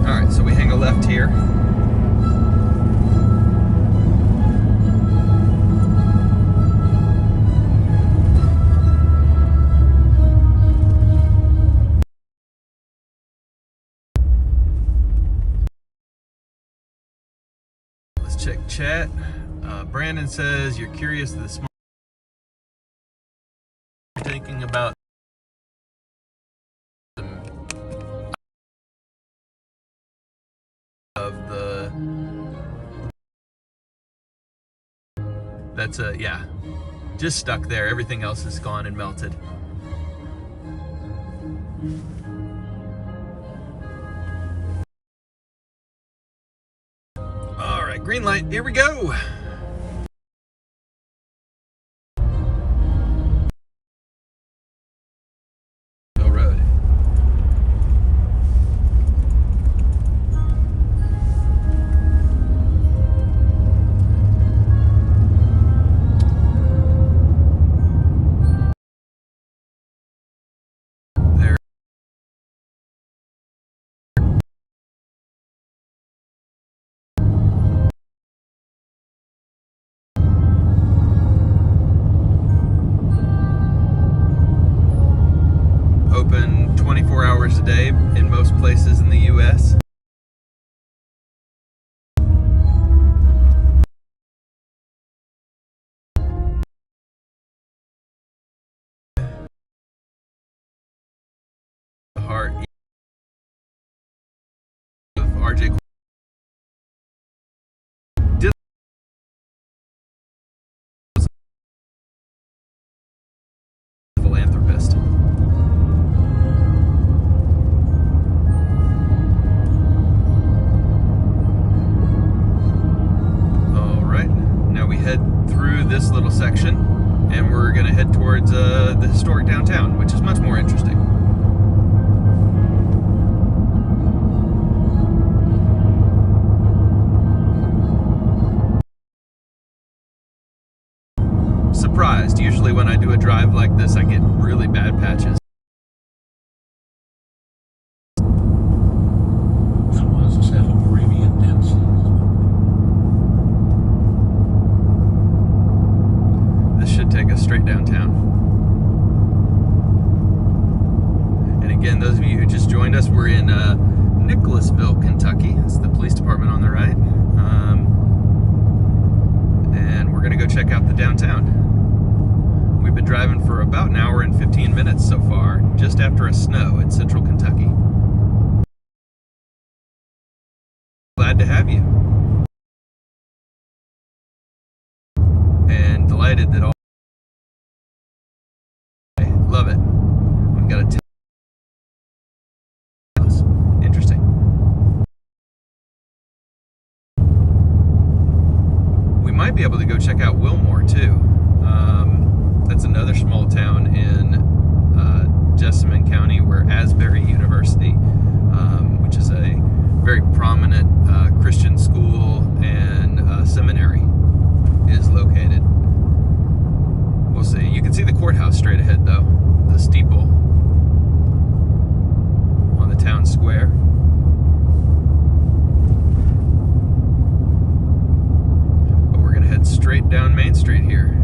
Alright, so we hang a left here. Let's check chat. Brandon says, you're curious this morning, thinking about that's yeah, just stuck there. Everything else is gone and melted. All right, green light, here we go. Open 24 hours a day in most places in the U.S. The heart of RJ philanthropist. This little section, and we're going to head towards the historic downtown, which is much more interesting. Surprised. Usually when I do a drive like this, I get really bad patches. Take us straight downtown. And again, those of you who just joined us, we're in Nicholasville, Kentucky. That's the police department on the right. And we're gonna go check out the downtown. We've been driving for about an hour and 15 minutes so far, just after a snow in central Kentucky. Glad to have you. And delighted that all love it. We've got a interesting. We might be able to go check out Wilmore too. That's another small town in Jessamine County where Asbury University, which is a very prominent Christian school and seminary, is located. We'll see. You can see the courthouse straight ahead though. The steeple on the town square. But we're gonna head straight down Main Street here.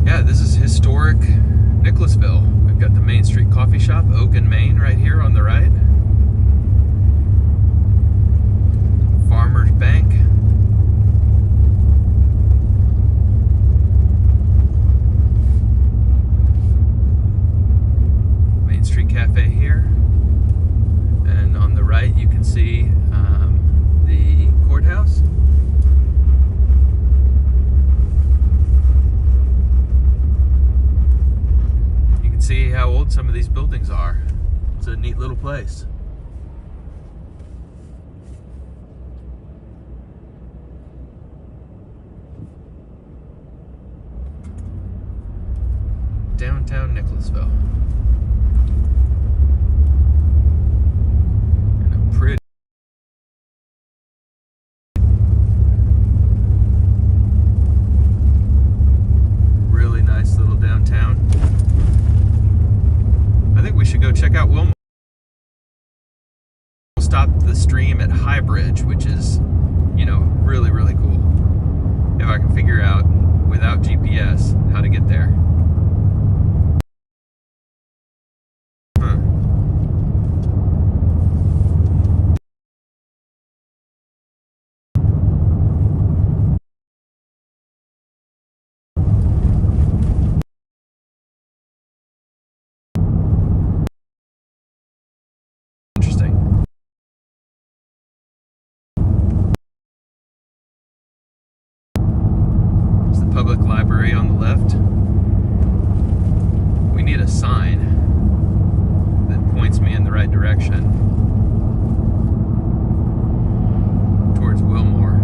Yeah, this is historic Nicholasville. We've got the Main Street Coffee Shop, Oak and Main, right here on the right. Farmers Bank. how old some of these buildings are. It's a neat little place. Downtown Nicholasville. And a pretty really nice little downtown. I think we should go check out Wilmore. We'll stop the stream at High Bridge, which is, you know, really, really cool. If I can figure out without GPS how to get there. Public library on the left. We need a sign that points me in the right direction towards Wilmore.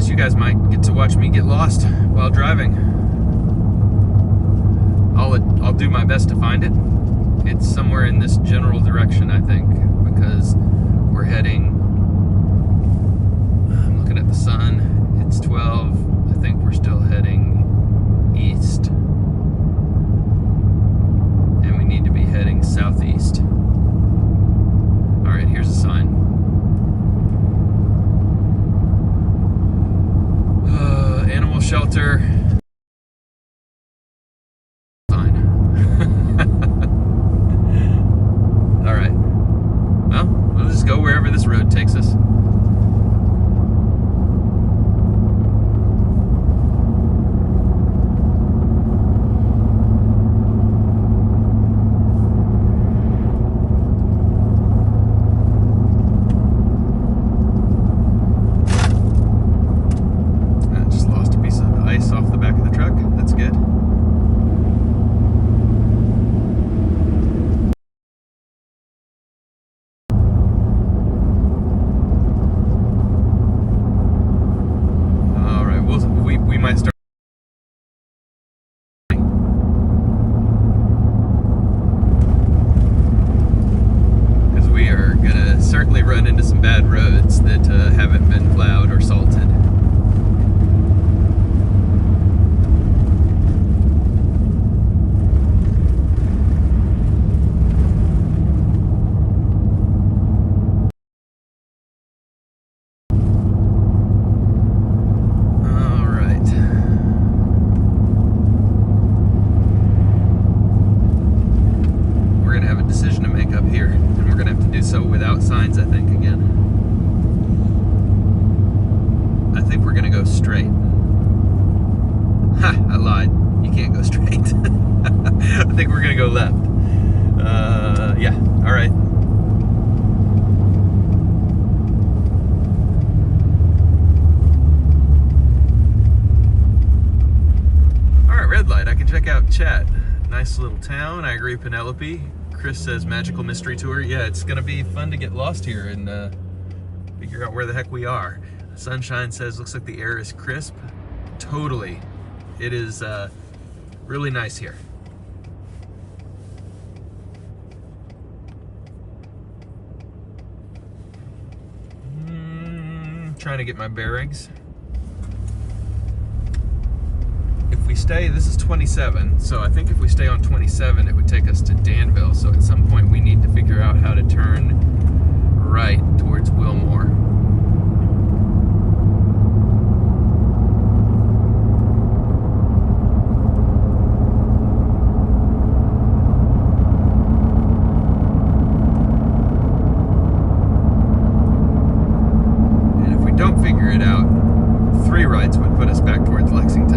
You guys might get to watch me get lost while driving. I'll do my best to find it. It's somewhere in this general direction, I think, because we're heading, I'm looking at the sun, it's 12, I think we're still heading east, and we need to be heading southeast. Alright, here's a sign. Animal shelter. Fine. Alright. Well, we'll just go wherever this road takes us. Off the back of the truck. That's good. All right, we might start because we are gonna certainly run into some bad roads that haven't been plowed or salted. So without signs, I think, again. I think we're gonna go straight. Ha! I lied. You can't go straight. I think we're gonna go left. Yeah. All right. All right. Red light. I can check out Chat. Nice little town. I agree, Penelope. Chris says magical mystery tour. Yeah, it's gonna be fun to get lost here and figure out where the heck we are. Sunshine says looks like the air is crisp. Totally. It is really nice here. Trying to get my bearings. If we stay, this is 27, so I think if we stay on 27, it would take us to Danville. So at some point we need to figure out how to turn right towards Wilmore. And if we don't figure it out, 3 rights would put us back towards Lexington.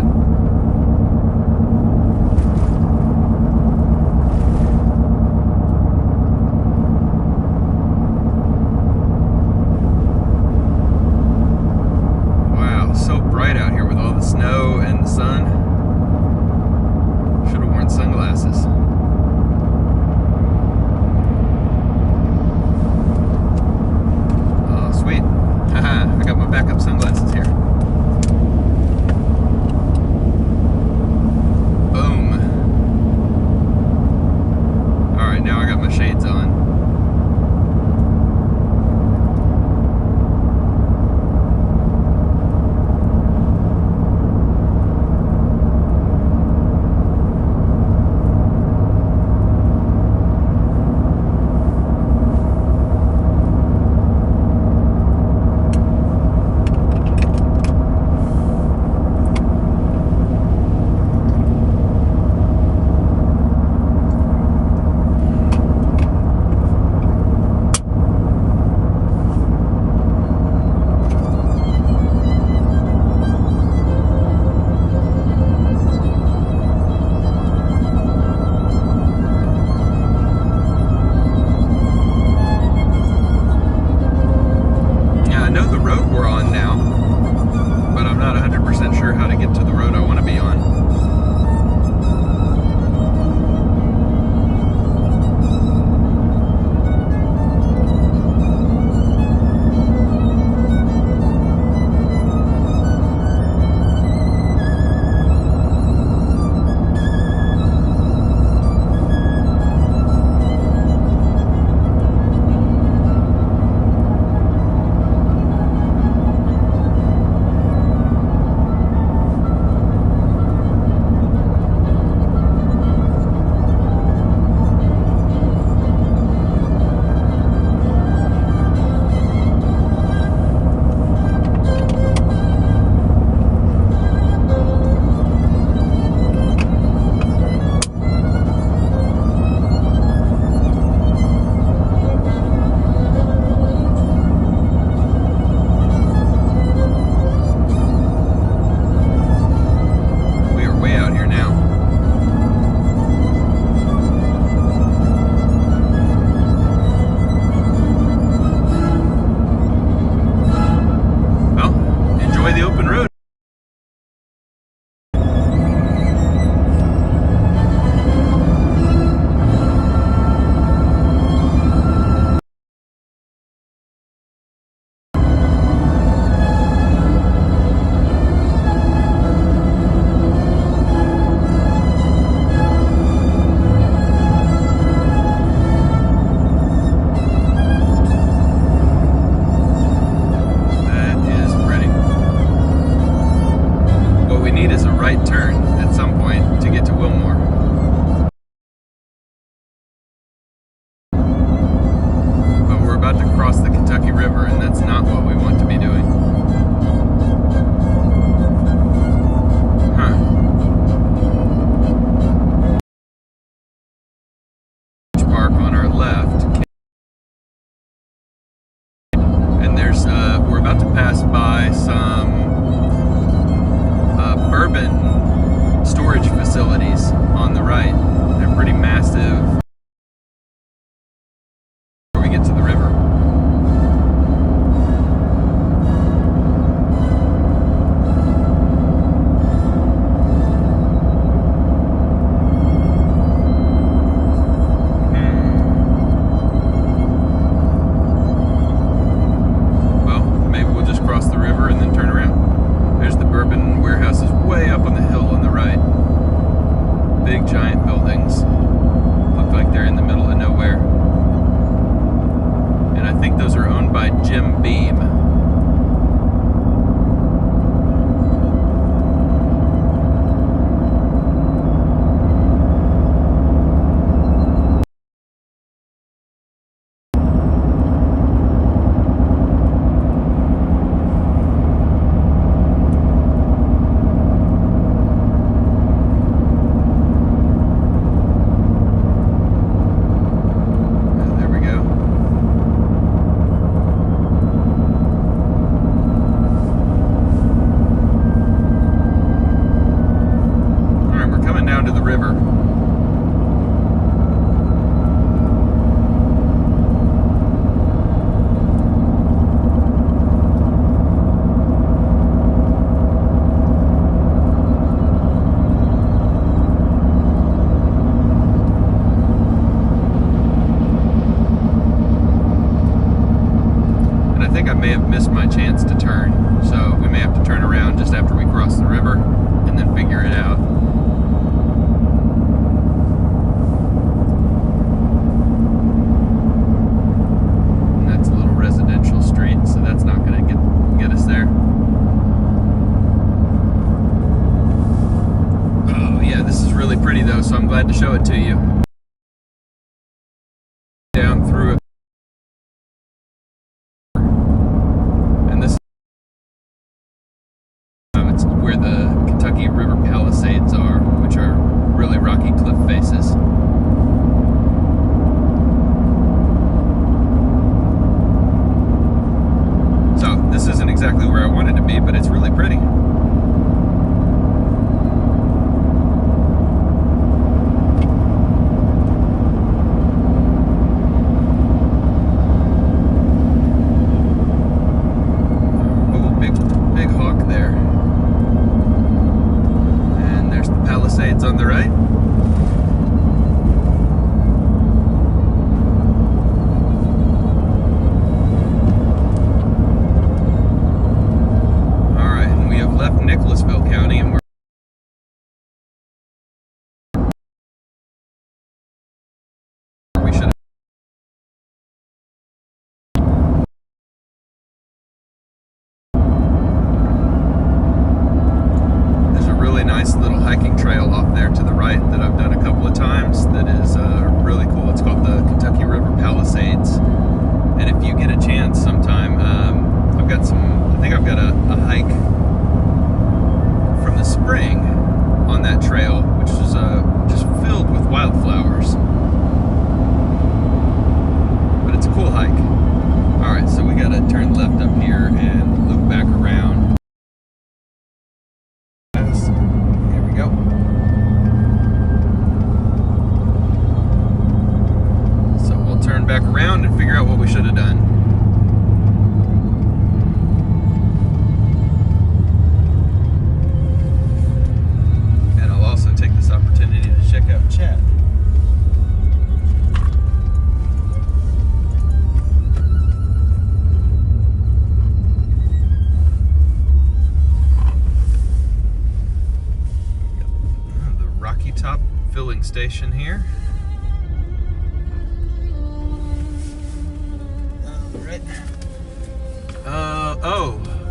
fast after we cross the river and then figure it out. And that's a little residential street, so that's not going to get us there. Oh yeah, this is really pretty though, so I'm glad to show it to you. Down through it. It's where the Kentucky River Palisades are, which are really rocky cliff faces. So this isn't exactly where I wanted to be, but it's really pretty. On the right. All right, and we have left Nicholasville County, and we should. There's a really nice little hiking trail off there to the right that I've done a couple of times that is really cool. It's called the Kentucky River Palisades, and if you get a chance sometime, I think I've got a hike from the spring on that trail, which is just filled with wildflowers, but it's a cool hike. Alright, so we gotta turn left up here and loop back around. Here we go. So we'll turn back around and figure out what we should have done. And I'll also take this opportunity to check out chat. The Rocky Top filling station here. Alright.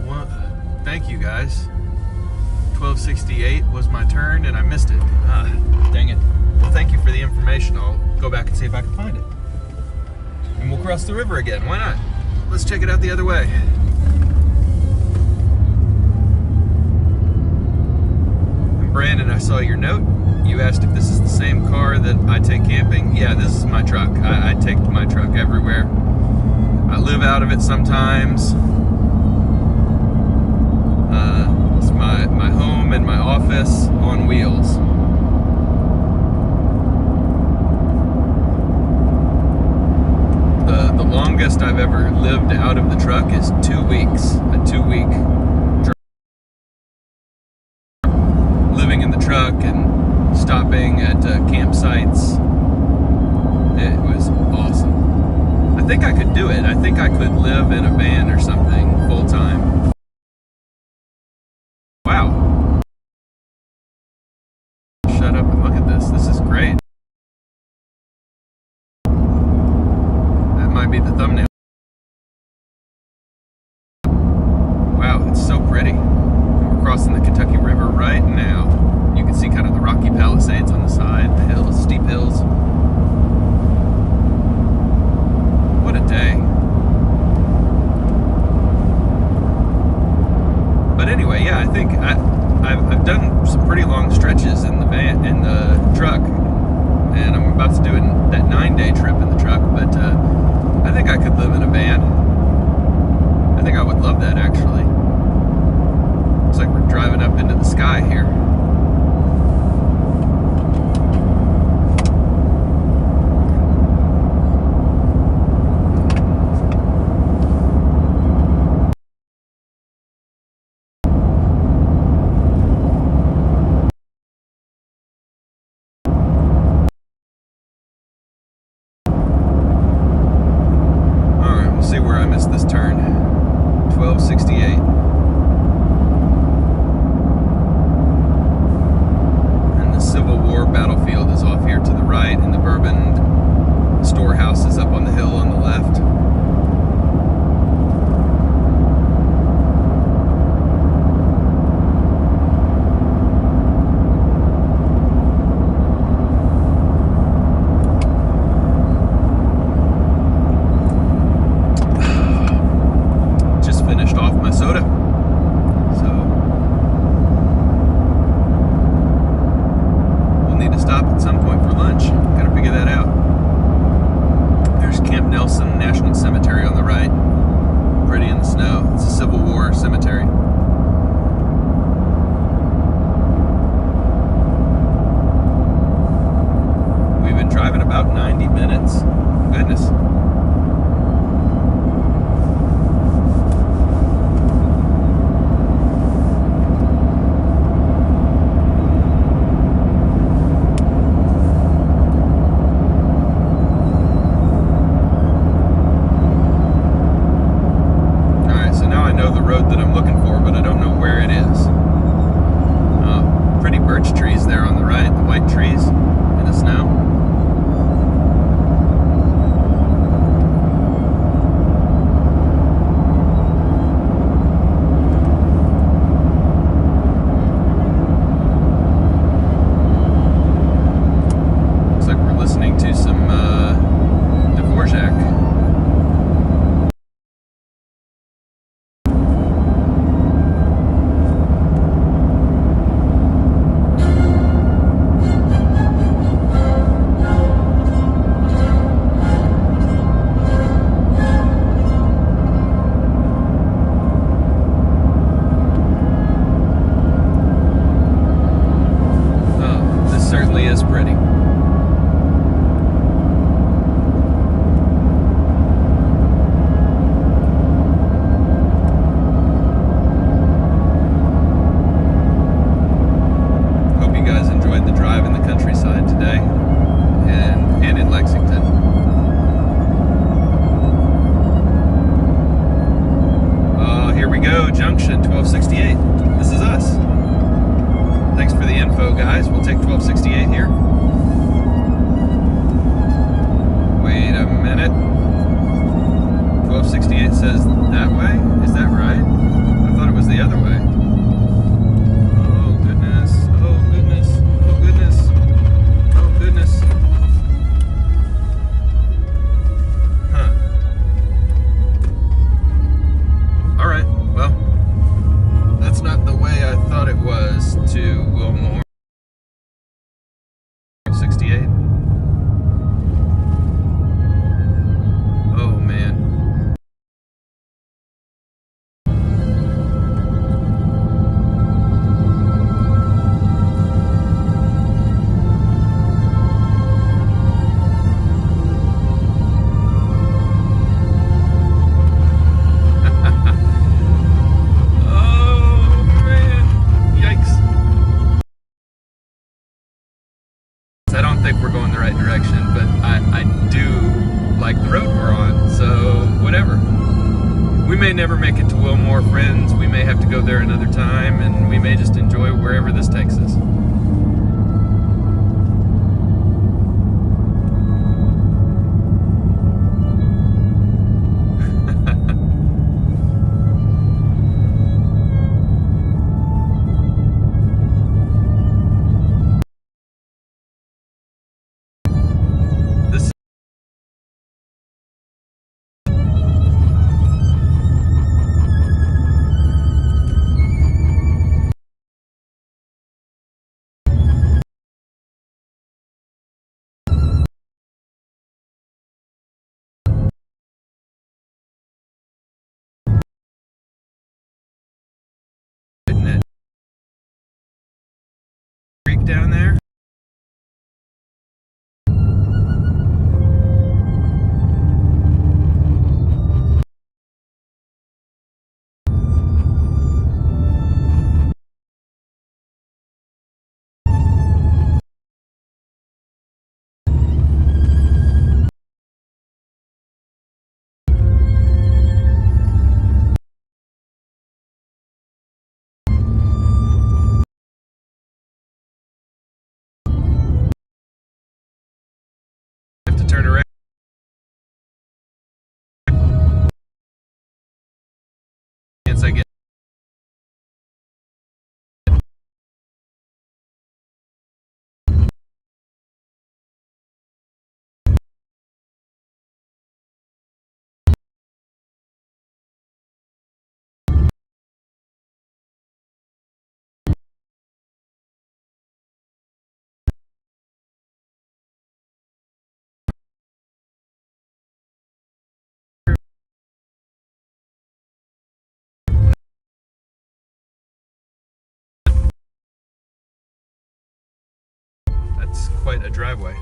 Well, thank you guys. 1268 was my turn and I missed it. Dang it. Well, thank you for the information. I'll go back and see if I can find it. And we'll cross the river again. Why not? Let's check it out the other way. And Brandon, I saw your note. You asked if this is the same car that I take camping. Yeah, this is my truck. I take my truck everywhere. I live out of it sometimes. It's my home and my office on wheels. The longest I've ever lived out of the truck is 2 weeks. A 2-week drive. Living in the truck and stopping at campsites. It was awesome. I think I could do it. I think I could live in a van or something full time. Wow. Shut up and look at this. This is great. That might be the thumbnail. Wow, it's so pretty. And we're crossing the Kentucky River right now. You can see kind of the rocky palisades on the side, the hills, steep hills. What a day. But anyway, yeah, I think I've done some pretty long stretches in the van, in the truck, and I'm about to do that 9-day trip in the truck, but I think I could live in a van. I think I would love that, actually. Looks like we're driving up into the sky here. See where I missed this turn. 1268. 1268 here. Wait a minute. 1268 says that way? Is that right? I thought it was the other way. Oh goodness. Oh goodness. Oh goodness. Oh goodness. Huh. Alright, well, that's not the way I thought it was to Wilmore. 68. Oh man. I don't think we're going the right direction, but I do like the road we're on, so whatever. We may never make it to Wilmore, friends. We may have to go there another time, and we may just enjoy wherever this takes us. Creek down there. Turn around. Chance I get. That's quite a driveway.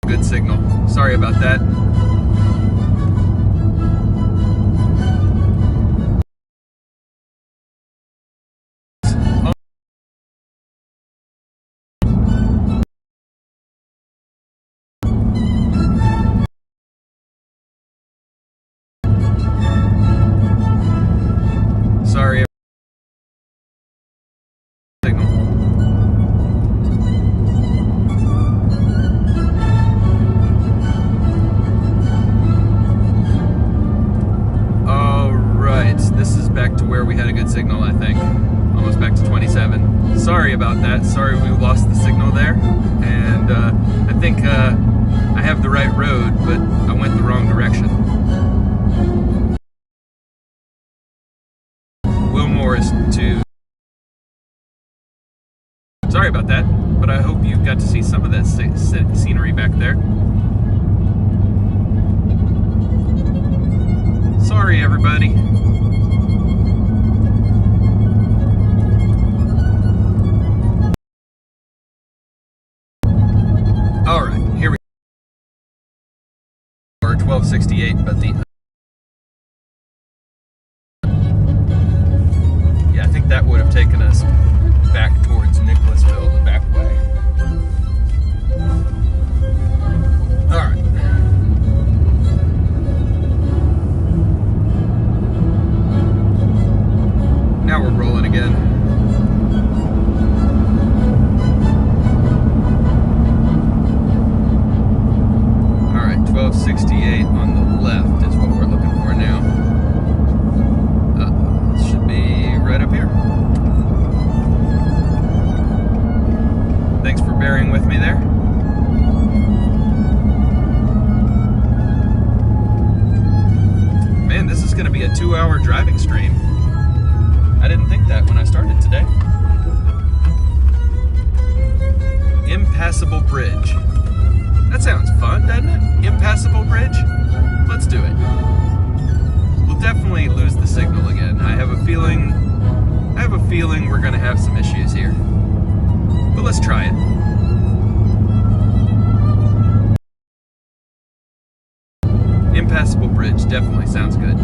Good signal. Sorry about that. Sorry. Signal. where we had a good signal, I think. Almost back to 27. Sorry about that. Sorry we lost the signal there. And I think I have the right road, but I went the wrong direction. Wilmore is to... Sorry about that, but I hope you got to see some of that scenery back there. Sorry, everybody. All right, here we go. 1268, but yeah, I think that would have taken us back towards Nicholasville the back way. All right. Now we're rolling again. All right, 1268 on the left is what we're looking for now. It should be right up here. Thanks for bearing with me there. Man, this is going to be a 2-hour driving stream. I didn't think that when I started today. Impassable Bridge. That sounds fun, doesn't it? Impassable Bridge? Let's do it. We'll definitely lose the signal again. I have a feeling we're going to have some issues here. But let's try it. Impassable Bridge definitely sounds good.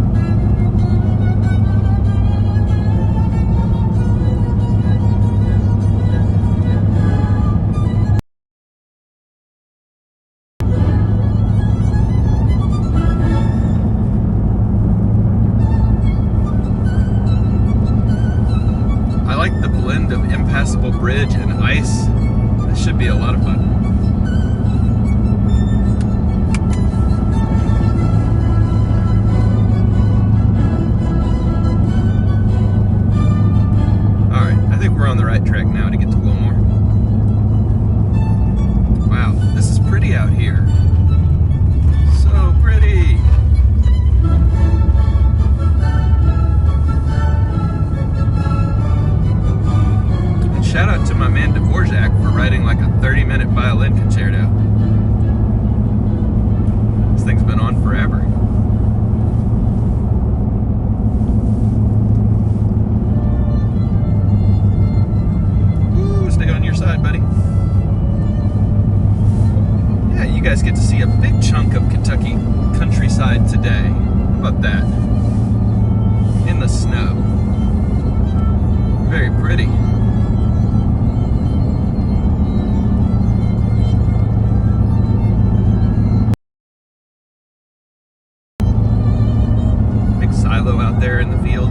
I like the blend of impassable bridge and ice. This should be a lot of fun. We're on the right track now to get to Wilmore. Wow, this is pretty out here. So pretty. And shout out to my man Dvorak for writing like a 30-minute violin concerto. This thing's been on forever. Side, buddy. Yeah, you guys get to see a big chunk of Kentucky countryside today. How about that? In the snow. Very pretty. Big silo out there in the field.